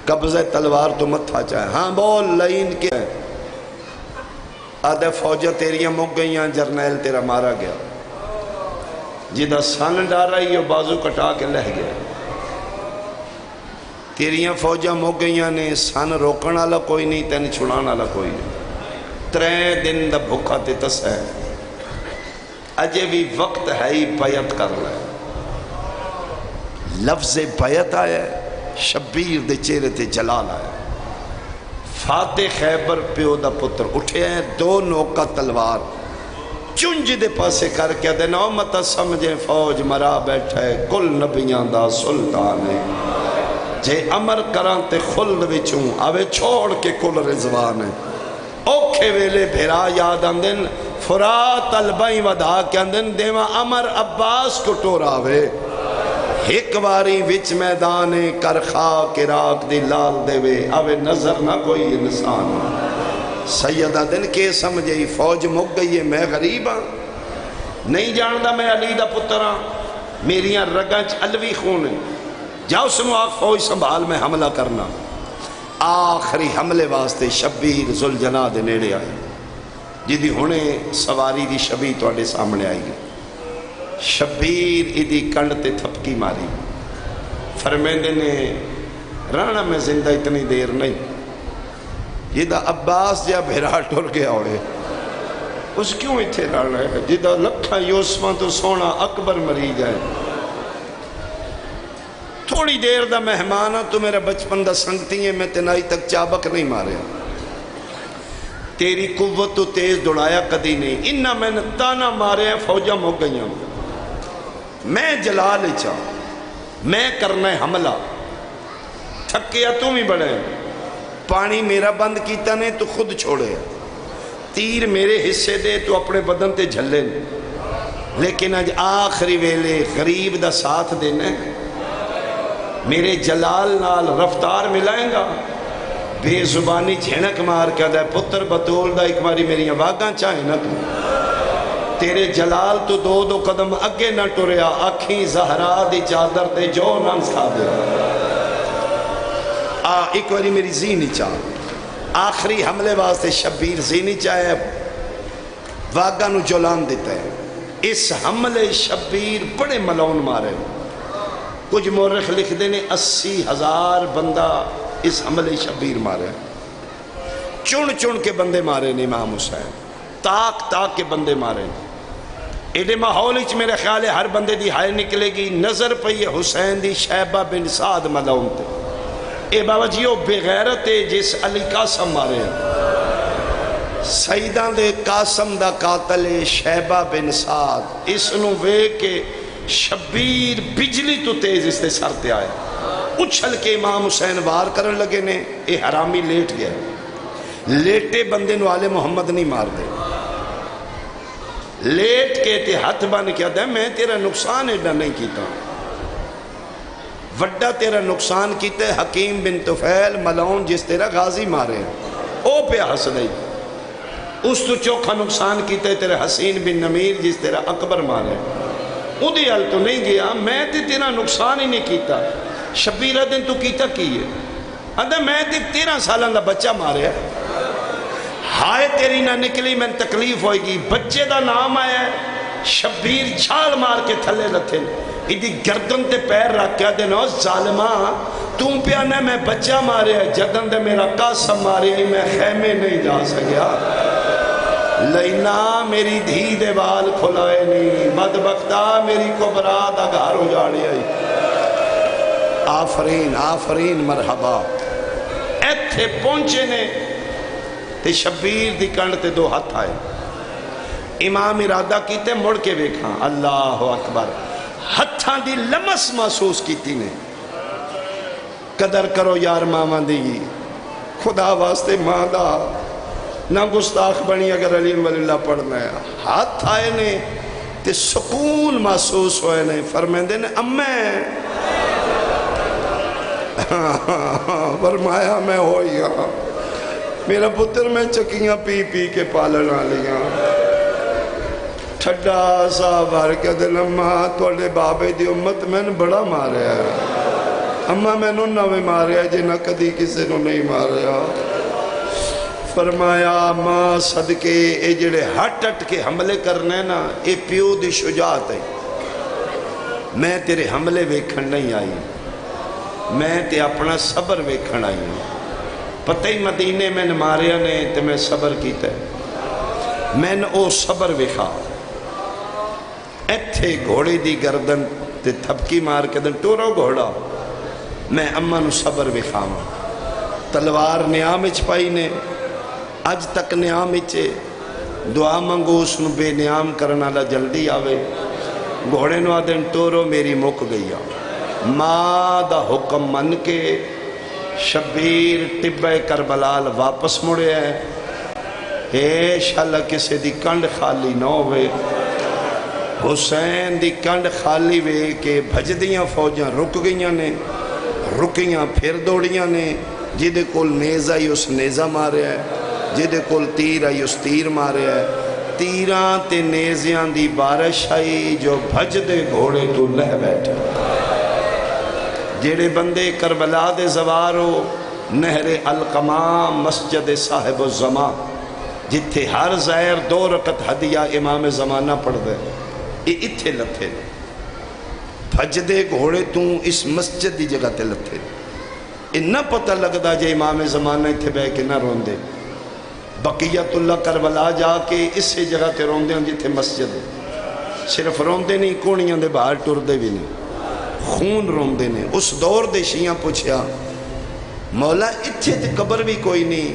قبضہ تلوار تو مت تھا چاہے ہاں بول لائن کیا ہے آدھے فوجہ تیریاں مک گئیاں جرنیل تیرا مارا گیا جدہ سن ڈارا ہی بازو کٹا کے لہ گیا تیریاں فوجہ مک گئیاں نے سن روکن والا کوئی نہیں تین چھڑان والا کوئی نہیں 3 دن دا بھوکا تے تس ہے اجے بھی وقت ہے ہی بیعت کر لے لفظ بیعت آیا ہے شبیر دے چہرے تے جلال آیا فاتح خیبر پیو دا پتر اٹھے ہیں 2 نوکا تلوار چنج دے پاسے کر کے دے نومتا سمجھیں فوج مرا بیٹھے کل نبیان دا سلطان ہے جے امر کران تے خلد وچوں آوے چھوڑ کے کل رضوان ہے اوکھے ویلے بھیرا یاد آندن فرات البائیں ودا کے آندن دیواں امر عباس کو ٹوراوے ایک واری وچ میدان کر خاک راک دی لال دے وے آوے نظر نہ کوئی انسان سیدہ دن کے سمجھے فوج مک گئی ہے میں غریب ہاں نہیں جاندہ میں علی دا پتراں میریاں رگنچ علوی خون ہے جاؤ سنو آگ فوج سنبھال میں حملہ کرنا آخری حملے واسطے شبیر ذوالجناح دے نیڑے آئے جدی ہونے سواری دی شبیر توڑے سامنے آئی گئی شبیر ادھی کنڈ تے تھپکی ماری فرمیندے نے رانا میں زندہ اتنی دیر نہیں جدہ عباس جا بھیرا ٹر گیا ہوئے اس کیوں اتھے رانا ہے جدہ لکھا یوسفان تو سونا اکبر مری جائے تھوڑی دیر دا مہمانا تو میرا بچپن دا سنگتی ہے میں تنائی تک چابک نہیں مارے تیری قوت تو تیز دوڑایا کدی نہیں انہا میں نے تانا مارے ہیں فوجہ مو گئی ہوں میں جلال چاہ میں کرنا ہے حملہ تھکیا تم ہی بڑے پانی میرا بند کیتا نے تو خود چھوڑے تیر میرے حصے دے تو اپنے بدن تے جھلے لیکن آج آخری ویلے غریب دا ساتھ دینے میرے جلال نال رفتار ملائیں گا بے زبانی جھنک مار کے دے پتر بطول دا ایک ماری میری آواگاں چاہیں نہ تو تیرے جلال تو دو دو قدم اگے نہ ٹوریا آکھیں زہرا دی چادر تے جو نانس کھا دیا ایک واری میری زینی چاہ آخری حملے واسطے شبیر زینی چاہے واگاں نو جولان دیتا ہے اس حملے شبیر بڑے ملون مارے کچھ مورخ لکھ دینے 80,000 بندہ اس حملے شبیر مارے چن چن کے بندے مارے نے امام حسین تاک تاک کے بندے مارے ایڈے ماحول اچ میرے خیال ہے ہر بندے دی ہائے نکلے گی نظر پئی حسین دی شیبہ بن سعد ملون تے اے باوجیو بغیرت جس علی قاسم مارے ہیں سیدان دے قاسم دا قاتل شیبہ بن سعد اس نو وے کے شبیر بجلی تو تیز اس تے سرتے آئے اچھل کے امام حسین وار کرن لگے نے اے حرامی لیٹ گیا لیٹے بندے نو آلے محمد نہیں مار دے لیٹ کے تے ہاتھ بن کیا دے میں تیرا نقصان ایڈا نہیں کیتا وڈا تیرا نقصان کیتے حکیم بن طفیل ملعون جس تیرا غازی مارے او پہ حس دئی اس تو چوکھا نقصان کیتے تیرا حسین بن نمیر جس تیرا اکبر مارے ادھی حل تو نہیں گیا میں تے تیرا نقصان ہی نہیں کیتا شبیرہ دن تو کیتا کیے اندھا میں تے 13 سالان دا بچہ مارے ہائے تیری نہ نکلی میں تکلیف ہوئے گی بچے دا نام آیا ہے شبیر چھال مار کے تھلے لتھے ادھی گردن تے پیر رکھ کیا دینا ظالمہ تم پیانے میں بچہ مارے ہے جدن دے میرا قاسم مارے ہے میں خیمے نہیں جا سکیا لینا میری دھی دے وال کھلائے نہیں بدبختہ میری کبرا دا گھر ہو جاڑی آئی آفرین آفرین مرحبا ایتھے پہنچے نے تے شبیر دی کنڈ تے 2 ہاتھ آئے امام ارادہ کیتے مڑ کے ویکھاں اللہ اکبر ہتھاں دی لمس محسوس کیتی نے قدر کرو یار ماما دی خدا واسطے ماں دا نہ گستاخ بنی اگر علی ولی اللہ پڑھنا ہے ہاتھ آئے نے تے سکون محسوس ہوئے نے فرمیندے نے امیں فرمایا میں ہوئی ہاں میرا پتر میں چکیاں پی پی کے پالنا لیاں ٹھڈا سا بھر کے دل اماں توڑے بابے دی امت میں نے بڑا ماریا ہے اماں میں نے نوے ماریا ہے جنہ کدی کسی نے نہیں ماریا فرمایا ماں صدقے اے جڑے ہٹ ہٹ کے حملے کرنے نا اے پیو دی شجاعت ہے میں تیرے حملے ویکھن نہیں آئی میں تے اپنا صبر ویکھن آئی ہوں پتہ ہی مدینے میں نے ماریا نے تے میں صبر کیتا ہے میں نے او صبر ویکھا ایتھے گھوڑے دی گردن تے تھپکی مار کے دن ٹورو گھوڑا میں اماں نو صبر ویکھاواں تلوار نیام اچ پائی نے اج تک نیام اچے دعا منگو اس نو بے نیام کرنا لا جلدی آوے گھوڑے نو آدن ٹورو میری مک گئی ماں دا حکم من کے شبیر ٹبہ کربلال واپس مڑے ہے شالا کسے دی کنڈ خالی نہ ہوئے حسین دی کنڈ خالی وے کہ بھجدیاں فوجاں رک گئیاں نے رکیاں پھر دوڑیاں نے جدے کول نیزہ ہی اس نیزہ مارے ہے جدے کول تیر آئی اس تیر مارے ہے تیران تے نیزیاں دی بارش آئی جو بھج دے گھوڑے تو لہ بیٹھے جیڑے بندے کربلا دے زوارو نہر القمام مسجد صاحب الزمان جتھے ہر زائر 2 رکعت ہدیہ امام زمانہ پڑھ دے یہ اتھے لتھے بھج دے گھوڑے تو اس مسجد دی جگہ تے لتھے نہ پتہ لگدا جے امام زمانہ اتھے بے کے نہ روندے بقیت اللہ کربلا جا کے اسے جگہ تے روندے ہیں جتھے مسجد صرف روندے نہیں کونیاں دے باہر ٹر دے بھی نہیں خون روندے نے اس دور دے شیعہ پوچھیا مولا اتھے تے قبر بھی کوئی نہیں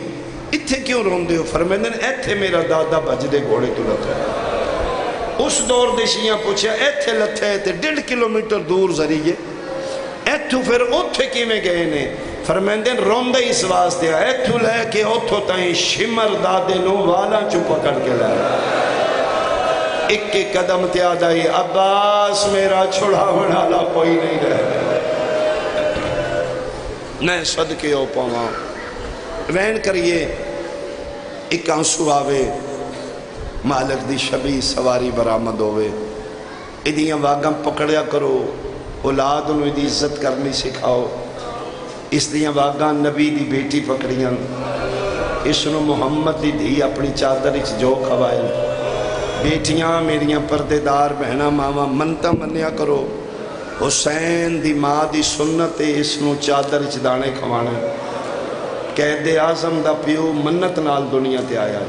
اتھے کیوں روندے ہو فرمیندے نے ایتھے میرا دادا بھج دے گھوڑے تو لتھے اس دور دے شیعہ پوچھیا ایتھے لتھے تے 1.5 کلومیٹر دور ذریعے ایتھو پھر اوتھے کی میں گئے نے فرمیندے روندے اس واسطے ایتھو لے کے اوتھو تائیں شمر دادے نو والا چپا کر کے لائے ایک قدم تے آدھائی عباس میرا چھڑا بڑھالا کوئی نہیں رہے میں صدقے ہو پاؤں وین کریے ایک آنسو آوے مالک دی شبی سواری برآمد ہوئے ادیاں واگم پکڑیا کرو اولاد انہوں دی عزت کرنی سکھاؤ اس دیاں واگاں نبی دی بیٹی پکڑیاں اس نو محمد دی دھی اپنی چادر اچ جو کھوائے بیٹیاں میریاں پردے دار بہنا ماما منتا منیا کرو حسین دی ماں دی سنت اس نو چادر اچ دانے کھوانے قید اعظم دا پیو منت نال دنیا تے آیا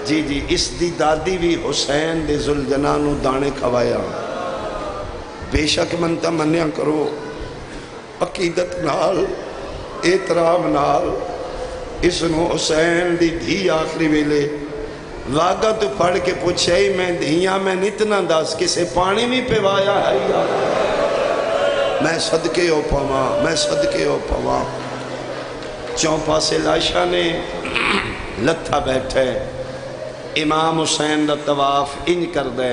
جی جی اس دی دادی بھی حسین دے ذوالجنانو دانے کھوایا بے شک منتا منیا کرو عقیدت نال احترام نال اس نو حسین دی دھی آخری ویلے واگا تو پڑھ کے پوچھے میں دھیاں میں نتنا داس کسے پانی بھی پیوایا ہے یا میں صدقے ہو پاواں میں صدقے ہو پاواں چونپا سے لاشا نے لتھا بیٹھے امام حسین دا طواف انج کر دے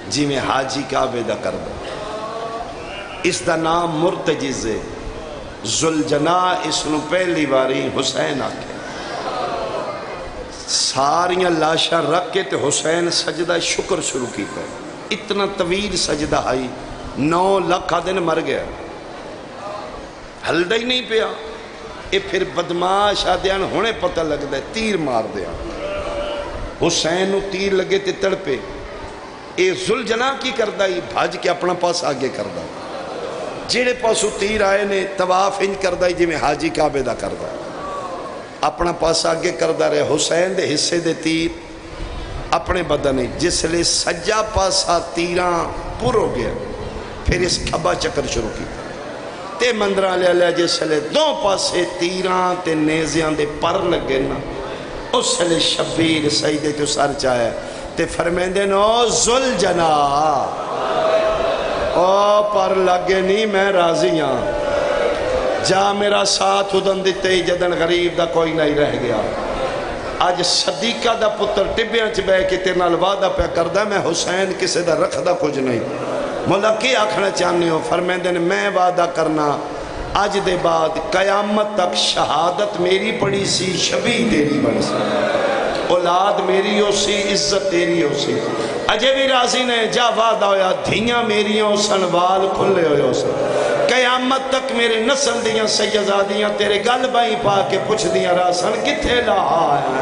جی میں حاجی کعبے دا کر دے اس دا نام مرتجز ہے ذوالجنا اس نو پہلی باری حسین آکے ساریاں لاشاں رکھ کے تے حسین سجدہ شکر شروع کی پر اتنا طویل سجدہ آئی 9 لکھ دن مر گیا ہلدہ ہی نہیں پیا اے پھر بدماش آدھیان ہونے پتہ لگ دے تیر مار دیا حسین نو تیر لگے تے تڑپے اے ذوالجنا کی کردہ ہی بھاج کے اپنا پاس آگے کردہ جیڑے پاسو تیر آئے نے طواف انج کردہ ہی جی میں حاجی کعبے دا کردہ اپنا پاس آگے کردہ رہے حسین دے حصے دے تیر اپنے بدن جس لئے سجا پاسا تیران پر ہو گیا پھر اس کھبا چکر شروع کی تے مندرہ لے لے جس لئے 2 پاسے تیران تے نیزیاں دے پر لگے نا اس لئے شبیر سیدے تو سر چاہے تے فرمیندے نو ذوالجنا او پر لگے نہیں میں راضیاں جا میرا ساتھ ادن دیتے ہی جدن غریب دا کوئی نہیں رہ گیا آج صدیقہ دا پتر ٹبیاں چ بے کے تیرنا وعدہ پہ کردہ میں حسین کسے دا رکھ دا کچھ نہیں مولا کی آکھنا چاہنے ہو فرمیندے نے میں وعدہ کرنا آج دے بعد قیامت تک شہادت میری پڑی سی شبی تیری بڑی سی اولاد میری ہو سی عزت تیری ہو سی اجے بھی راضی نے جا وعدہ ہویا دھیاں میری ہو سن وال کھلے ہوئے ہو سن قیامت تک میرے نسل دیاں سیدزادیاں تیرے گل بائی پا کے پوچھ دیاں راسن کتھے لہا ہے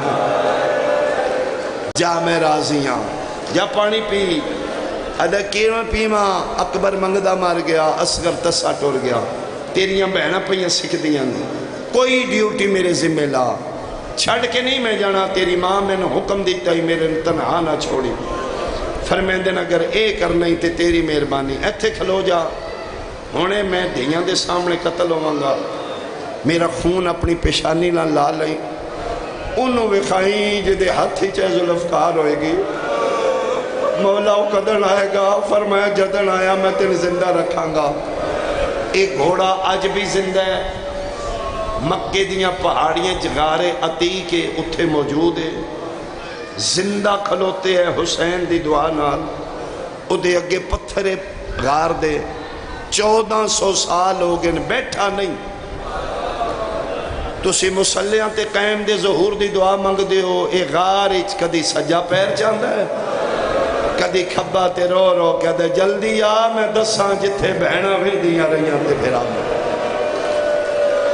جا میں راضیاں جا پانی پی ادھا کیڑا پیما اکبر منگدہ مار گیا اصغر تسا ٹور گیا تیریاں بہنہ پہیاں سکھ دیاں کوئی ڈیوٹی میرے ذمہ لا چھڑ کے نہیں میں جانا تیری ماں میں نے حکم دیتا ہی میرے تنہا نہ چھوڑی فرمیندن اگر اے کرنا ہی تے تیری مہربانی ایتھے کھلو جا ہونے میں دھیاں دے سامنے قتل ہوانگا میرا خون اپنی پیشانی نہ لا لئی انہوں وکھائیں جدے ہاتھی چاہے ذوالفقار ہوئے گی مولا کدن آئے گا؟ فرمایا جدن آیا میں تین زندہ رکھاں گا۔ ایک گھوڑا اج بھی زندہ ہے، مکے دیاں پہاڑیاں جغارے عتیقے اتھے موجود ہے، زندہ کھلوتے ہیں حسین دی دعا نال، او دے اگے پتھرے غار دے 1400 سال ہو گئے بیٹھا نہیں۔ تسی مسلیاں تے قائم دے ظہور دی دعا منگ دے ہو، اے غار اچ کدی سجا پیر چاندہ ہے، کدی کھبا تے رو رو کہتے جلدی آ میں دساں جتھے بہنا بھی دیاں رہیاں تے پھر آ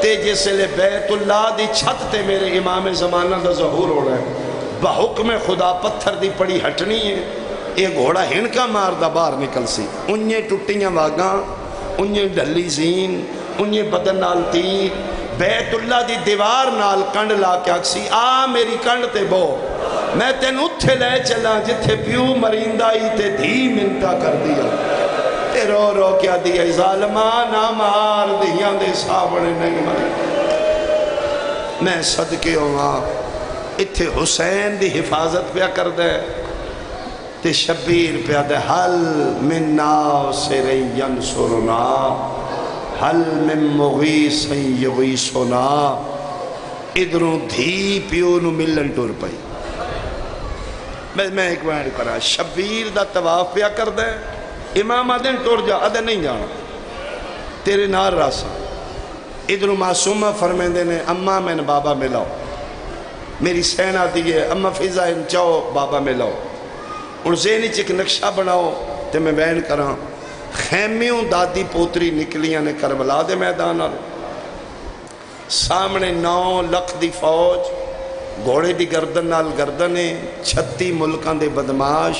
تے جس لے بیت اللہ دی چھت تے میرے امام زمانہ دا ظہور ہو رہا ہے، بحکم خدا پتھر دی پڑی ہٹنی ہے، ایک گھوڑا ہنکا مار دا باہر نکل سی، انہیں ٹوٹیاں واگاں، انہیں ڈھلی زین، انہیں بدن نال تیر، بیت اللہ دی دیوار نال کنڈ لا کے اکسی آ میری کنڈ تے بو، میں تین اتھے لے چلا جتھے پیو مرندائی تے دھی منتا کر دیا، تے رو رو کیا دیا ظالمان نہ مار دیاں دے سامنے نہیں مری۔ میں صدقے ہوا اتھے حسین دی حفاظت پیا کر دے تے شبیر پیا دے حل من ناصر ینصرنا حل من مغیث یغیثنا، ادھروں دھی پیو نو ملن ٹور پئی۔ میں ایک وائن کرا شبیر دا طواف پیا کر دے، امام آدھن ٹور جا آدھن نہیں جانا تیرے نار راسا، ادھروں معصومہ فرمیندے نے اممہ میں نے بابا ملاؤ، میری سینہ دیئے اممہ فضا ان چاہو بابا ملاؤ، اور ذہنی چک نقشہ بناؤ تے میں بیان کرا خیمیوں دادی پوتری نکلیاں نے کربلا دے میدان آلو، سامنے 9 لکھ دی فوج، گھوڑے دی گردن نال گردنے، 36 ملکان دے بدماش،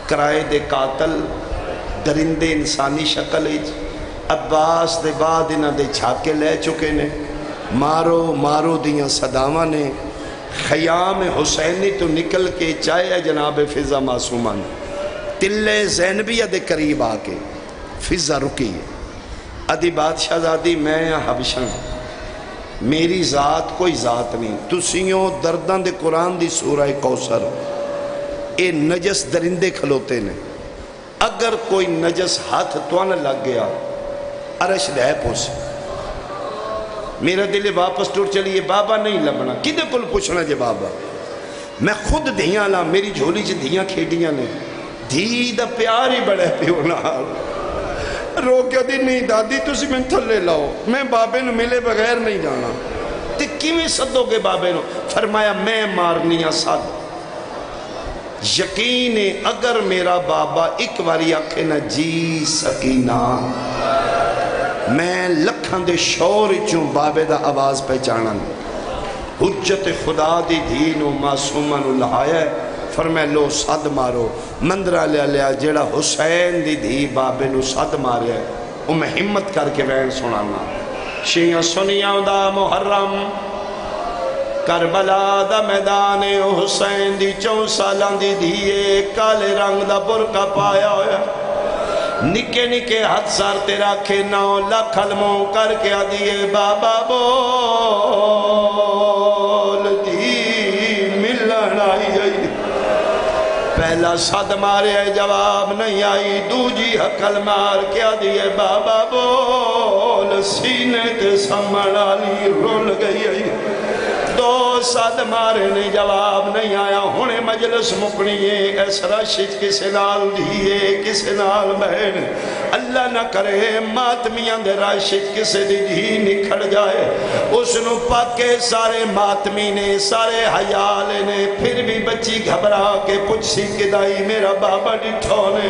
کرائے دے قاتل، درندے انسانی شکل ایج، عباس دے بعد انہ دے چھاکے لے چکے نے، مارو مارو دیاں صداوہ نے، خیام حسینی تو نکل کے چاہے جناب فضا معصومان، تلے زینبیہ دے قریب آکے فضا رکی ہے، ادھی بادشاہ زادی میں یا حبشان، میری ذات کوئی ذات نہیں، تسیوں دردان دے قرآن دی سورہ کوثر، اے نجس درندے کھلوتے نے، اگر کوئی نجس ہاتھ توان لگ گیا عرش دے پوچھ، میرا دل واپس ٹور چلیے بابا نہیں لبنا، کدے کل پوچھنا جے بابا، میں خود دھیاں لا، میری جھولی چھ دھیاں کھیڑیاں نے، دھی دا پیاری بڑے پیونا، رو کیا دی نہیں دادی تسی میں تھلے لاؤ، میں بابے نو ملے بغیر نہیں جانا، تے کیویں صدو گے بابے نو؟ فرمایا میں مارنیاں صد، یقین ہے اگر میرا بابا ایک باری آکھے نہ جی سکینہ، میں لکھاں دے شور چوں بابے دا آواز پہچانا، حجت خدا دی دینو معصومہ نو لہایا ہے، فرمائے لو صد مارو، مندرہ لیا لیا جیڑا حسین دی دی بابے نو صد ماریا ہے، وہ میں ہمت کر کے بین سنانا، شیعہ سنیاں دا محرم کربلا دا میدان حسین دی 4 سالان دی دیئے کالے رنگ دا برکا پایا ہویا، نکے نکے ہاتھ سار تیرا کھے 9 لاکھ علموں کر کے دیئے بابا بول دی ملن آئی گئی، پہلا صد مارے جواب نہیں آئی، دوجی حقل مار کیا دیئے بابا بول، سینے تے سمڑا لی رول گئی آئی، 2 صد مارے نے جواب نہیں آیا، ہونے مجلس مکنیے اس راشد کسے نال دیئے کسے نال بہن، اللہ نہ کرے ماتمیاں دے راشد کسے دی دھی نکھڑ جائے، اس نو پاکے سارے ماتمی نے سارے حیالے نے، پھر بھی بچی گھبرا کے پچھسی کدائی میرا بابا ڈٹھو نے،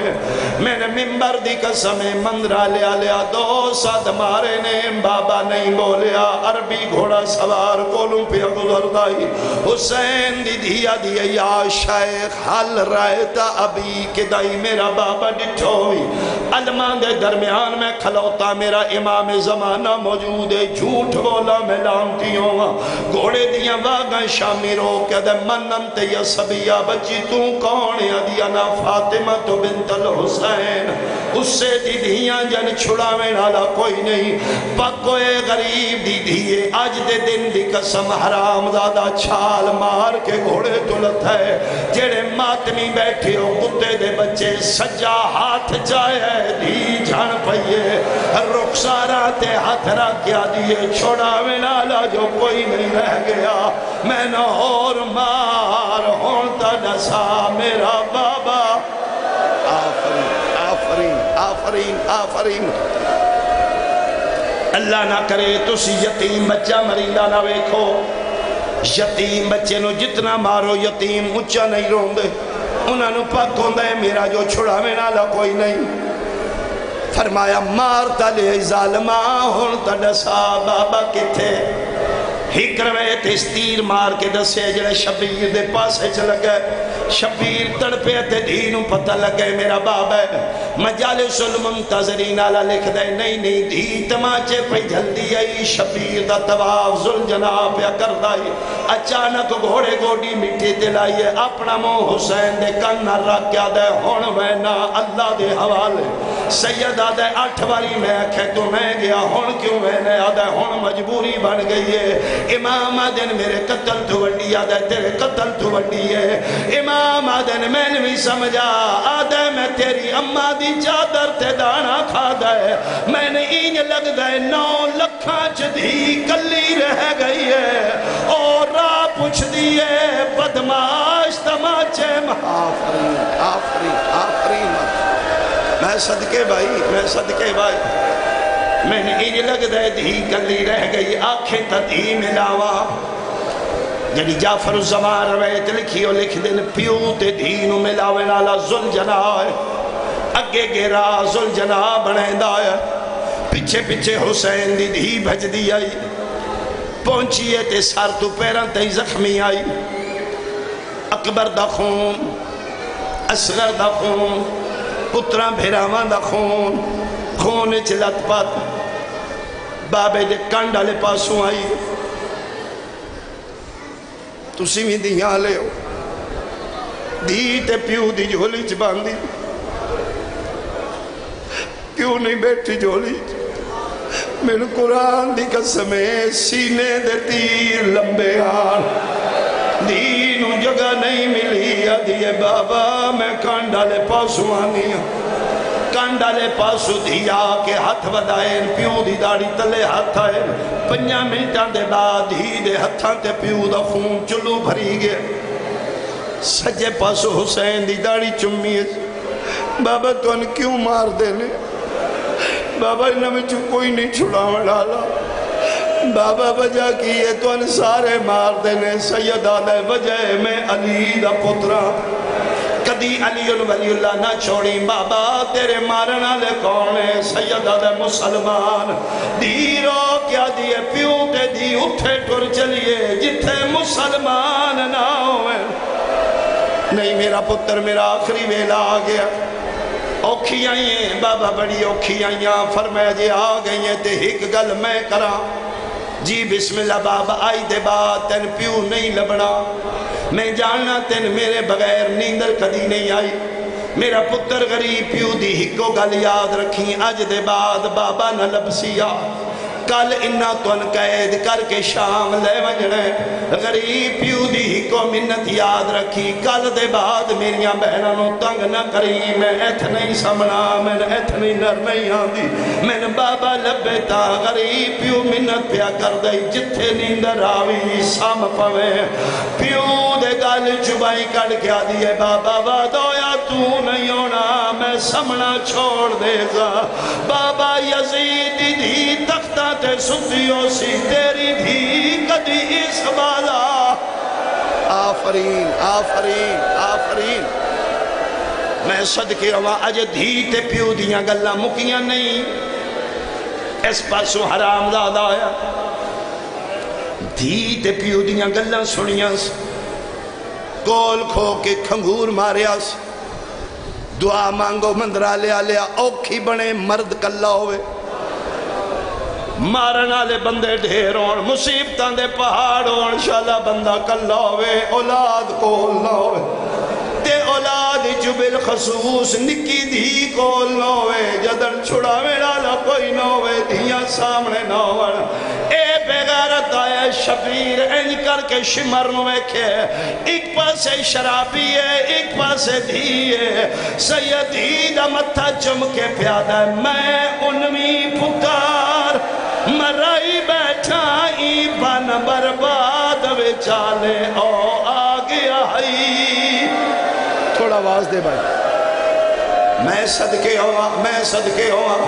میں نے ممبر دی قسمیں مندرہ لیا لیا 2 صد مارے نے، بابا نہیں بولیا، عربی گھوڑا سوار کولوں پہ گزر دائی، حسین دی دیا دیا یا شیخ حل رائتا ابھی کدائی میرا بابا ڈٹھو ہوئی، علمان دے درمیان میں کھلوتا میرا امام زمانہ موجود ہے، جھوٹ بولا میں لانتی ہوں، گھوڑے دیا واگا شامی رو کہ دے مننت یا سبیہ بچی تو کون ہے دیا نا فاطمہ تو بنت الحسین، اس سے دی دیا جن چھڑا میں نالا کوئی نہیں، پکوئے غریب دی دیئے آج دے دن دی قسم حرام دا دا چھال مار کے گھوڑے تو لتا ہے جڑے ماتمی بیٹھے ہو کتے دے بچے سجا ہاتھ جائے دھی جھان پئیے رخسارا تے ہاتھ رکھیا دیے چھوڑا میں نالا جو کوئی نہیں رہ گیا میں نہ اور مار ہونتا نسا میرا بابا آفرین آفرین آفرین آفرین اللہ نہ کرے تسی یتیم بچہ مریندہ نہ ویکھو یتیم بچے نو جتنا مارو یتیم اچھا نہیں رون دے انہاں نو پاک ہوندہ ہے میرا جو چھڑا میں نالا کوئی نہیں فرمایا مارتا لے ظالمہ ہونتا ڈسا بابا کتے ہکروے تیس تیر مار کے دسے جڑے شبیر دے پاسے چل گئے شبیر تڑپے تے دینوں پتہ لگے میرا باب ہے مجالس المنتظرین آلہ لکھ دے نہیں نہیں دھی تماچے پہ جلدی آئی شبیر دا تواف ذوالجناح پہ کر دائی اچانک گھوڑے گوڑی مٹی دلائیے اپنا مو حسین دے کنہ رکھ کیا دے ہون وینا اللہ دے حوالے سید آدھے 8 باری میں کہے تو میں گیا ہون کیوں وینے آدھے ہون مجبوری بن گئی ہے امام آدھن میرے قتل تو وڈی آدھے تیرے قتل تو وڈی ہے امام آدھن میں نے بھی سمجھا آدھے میں تیری اممہ دی چادر تے دانا کھا دائے میں نے اینج لگ دائے 9 لکھاں چدھی کلی رہ گئی ہے اور راہ پوچھ دیئے بدماش تماچے آفرین آفرین آفرین میں صدقے بھائی میں نے اینج لگ دائے دھی کلی رہ گئی آنکھیں تا دھی ملاوا جنی جعفر الزمان روایت لکھیو لکھ دن پیو تے دھینو ملاوے نالا ذوالجناح اگے گیرا ذوالجناح بنائندہ ہے پچھے پچھے حسین دی دھی بھج دی آئی پہنچیے تے سار تو پیران تے زخمی آئی اکبر دا خون اصغر دا خون پتران بھیراوان دا خون خون چلت پات بابے دے کانڈا لے پاسوں آئی تسی بھی دیاں لے ہو دی تے پیو دی جھولی چ باندھی کیوں نہیں بیٹھی جھولی میں نے قرآن دی قسمیں سینے دے تیر لمبے آن دینوں جگہ نہیں ملی دیئے بابا میں کانڈا لے پاسوں آنی ہوں کانڈا لے پاسو دھیا کے ہاتھ ودائیں پیو دی داڑی تلے ہاتھ آئے 5 منٹاں دے بعد ہی دے ہتھاں تے پیو دا خون چلو بھری گئے سجے پاسو حسین دی داڑی چمی ہے بابا تو ان کیوں مار دینے بابا انہوں میں کوئی نہیں چھڑا ڈالا بابا وجہ کی ہے تو ان سارے مار دینے سید آدھے وجہ میں علی دا پترہ کدی علی ولی اللہ نہ چھوڑی بابا تیرے مارنا لے کونے سید آدھے مسلمان دیرو کیا دیئے پیو تے دی اٹھے ٹر چلیے جتھے مسلمان نہ ہوئے نہیں میرا پتر میرا آخری ویلا آ گیا اوکھی آئیں بابا بڑی اوکھی آئیں فرمایا جی آ گئی ہیں تے ہک گل میں کرا جی بسم اللہ بابا آئی دے بعد تین پیو نہیں لبڑا میں جاننا تین میرے بغیر نیندر کدی نہیں آئی میرا پتر غریب پیو دی ہکو گل یاد رکھیں اج دے بعد بابا نہ لبسیا کل انہا تو ان قید کر کے شام لے وجنے غریب پیو دی ہکو منت یاد رکھی کل دے بعد میریاں بہنوں تنگ نہ کری میں ایتھ نہیں سمنا میں ایتھ نہیں نر نہیں آندی میں بابا لبے تا غریب پیو منت پیا کر دائی جتھے نیندر آوی سام پوے پیو دے گال چبائی کڑ کیا دیئے بابا وادویا تو نہیں ہونا میں سمنا چھوڑ دے گا بابا یزید دی تختہ تے سندیوں سی تیری دھی کدی اس بالا آفرین آفرین آفرین میں صدقے ہوا اج دھی تے پیو دیاں گلہ مکیاں نہیں اس پاسو حرام دادا آیا دھی تے پیو دیاں گلہ سنیاں کول کھو کے کھنگور ماریا دعا مانگو مندرہ لیا لیا اوکھی بنے مرد کلہ ہوئے مارنا لے بندے ڈھیرون مصیبتاں دے پہاڑون شالا بندہ کلہ ہوئے اولاد کول نہ ہوئے تے اولاد جو بالخصوص نکی دھی کول نہ ہوئے جدر چھڑا میرا کوئی نہ ہوئے دھیاں سامنے نہ ہوئے اے بغیرت آئے شبیر انج کر کے شمر نو ویکھے ایک پاسے شرابی ہے ایک پاسے دھی ہے سیدی دا متھا چم کے پیادا ہے میں انوی پکار مرائی بیٹھا ای بن برباد وے چالے او آگیا ہی تھوڑا آواز دے بھائی میں صدقے ہوا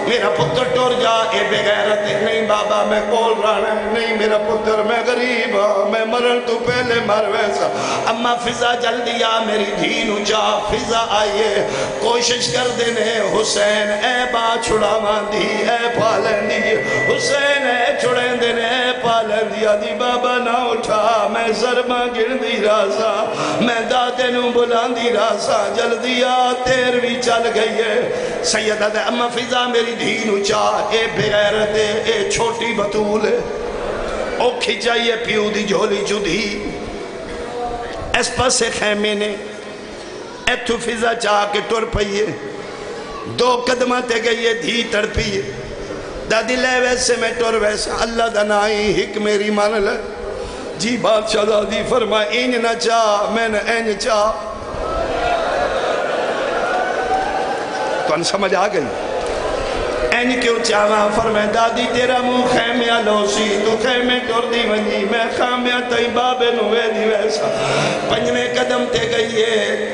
میرا پتر ٹور جا اے بے غیرت نہیں بابا میں کول رانا نہیں میرا پتر میں غریب ہوں میں مرن تو پہلے مر ویسا اما فضا جلدی آ میری دھینو جا فضا آئیے کوشش کر دینے حسین اے با چھڑا ماندی اے پالن دی حسین اے چھڑیں دینے اے پالن دیا دی بابا نہ اٹھا میں ضربہ گر دی رازا میں دادے نو بلان دی رازا جلدی آ تیر بھی چل گئی ہے سیدہ دے اما فضا میری دھینو چاہ اے بغیرت اے چھوٹی بطول او کھچائیے پیو دی جھولی جدھی اس پاس خیمے نے ایتھو فضا چاہ کے ٹور پئیے دو قدمہ تے گئیے دھی تڑپیے دادی لے ویسے میں ٹور ویسا اللہ دنائی ہک میری مان لے جی بادشاہ دادی فرمائے این نہ چاہ میں نے این چاہ تو ان سمجھ آ گئی این کیوں چاہاں فرمائے دادی تیرا منہ خیمیہ لوسی تو خیمے ٹور دی ونجی میں خامیہ تئی بابے نوے دی ویسا پنجمے قدم تے گئیے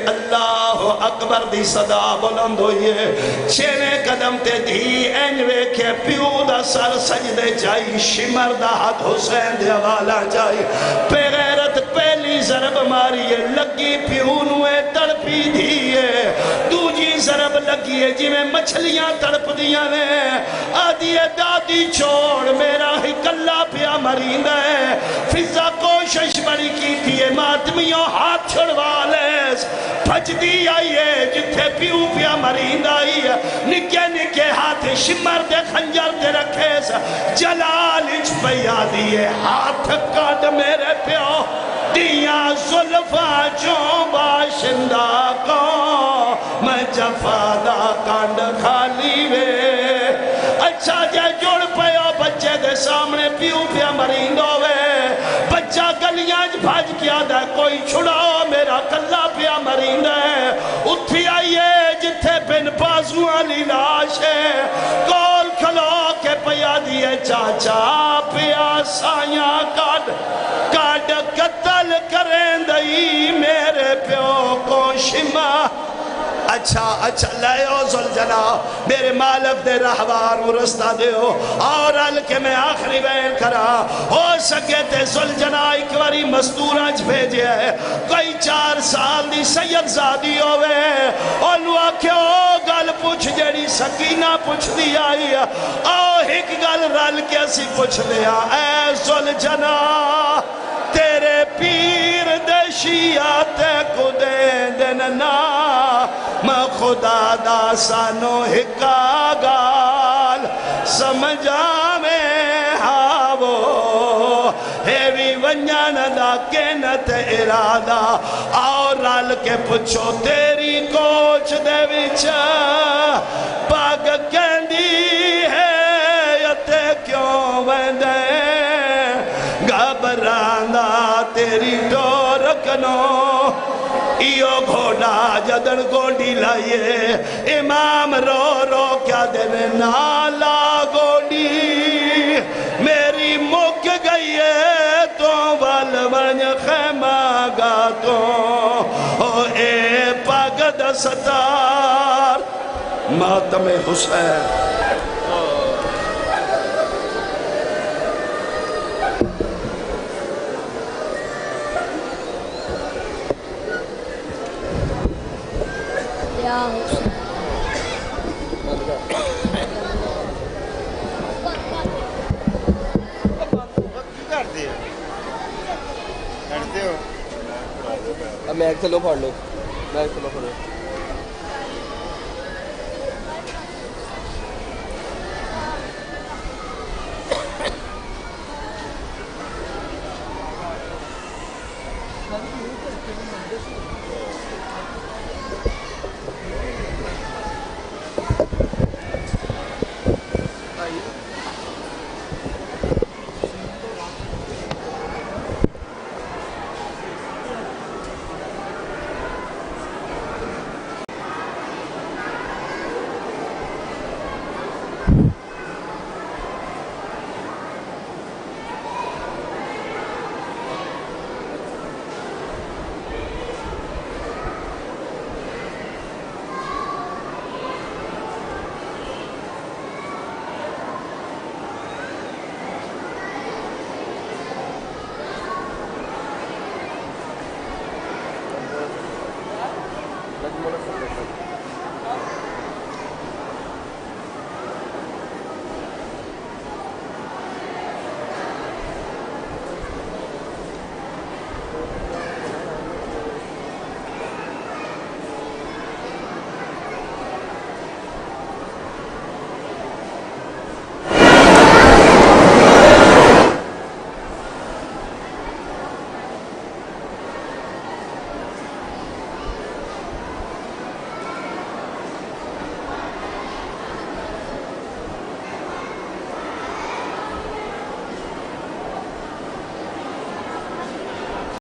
اللہ اکبر دی صدا بلند ہوئیے چھینے قدم تے دی این ویکھے پیو دا سر سجدے چاہی شمر دا ہاتھ حسین دے حوالہ چاہی پہ غیرت پہلی ضرب ماری لگی پیو نوے تڑپی دیئے دوجی ضرب لگی ہے جی میں مچھلیاں تڑپ دیا نے آدھی دادی چھوڑ میرا ہی کلہ پیا مرین ہے فضا کوشش بڑی کی تھی ماتمیوں ہاتھ چھڑوا لیس پھچ دی آئی ہے جتھے پیو پیا مرین آئی ہے نکے نکے ہاتھ شمر دے خنجر دے رکھے سا جلال اچ پیا دیئے ہاتھ کٹ میرے پیو دیا ظلفہ چوں باشندہ کو میں جفادہ کانڈ خالی وے اچھا جے جوڑ پیا بچے دے سامنے پیو پیا مریندو وے بچہ گلیاں بھاج کیا دے کوئی چھڑاؤ میرا کلہ پیا مریند ہے اتھی آئیے جتھے بن بازو علی لاش ہے کول کھلو کے پیا دیئے چاچا پیا سائیاں کاڈ قتل کریں دئی میرے پیو کو شمع اچھا لائیو زلجلہ میرے مالک دے رہوار مرستہ دیو اور کے میں آخری بین کرا ہو سکے تے زلجلہ ایک واری مستوراج بھیجے ہے کوئی 4 سال دی سید زادی ہوئے اور لوا کیوں گل پوچھ جیڑی سکینہ پوچھ دی آئی او ایک گل رل کے اسی پوچھ دیا اے زلجلہ تیرے پیر دے شیعتے کو دے دننا میں خدا دا سانو ہکا گال سمجھا میں ہاو ہیوی ونجان دا کینت ارادہ اور رال کے پچھو تیری کوچ دے وچا پاگ کہندی ہے یتے کیوں ویندے گھبراندہ تیری ڈورکنو ایو گھوڑا جدن گوڑی لائیے امام رو رو کیا دینے نالا گوڑی میری مک گئی ہے تو والون خیمہ گا تو اے پاگ دستار ماتم حسین میں ایک چلو پڑھ لو میں ایک چلو پڑھ لو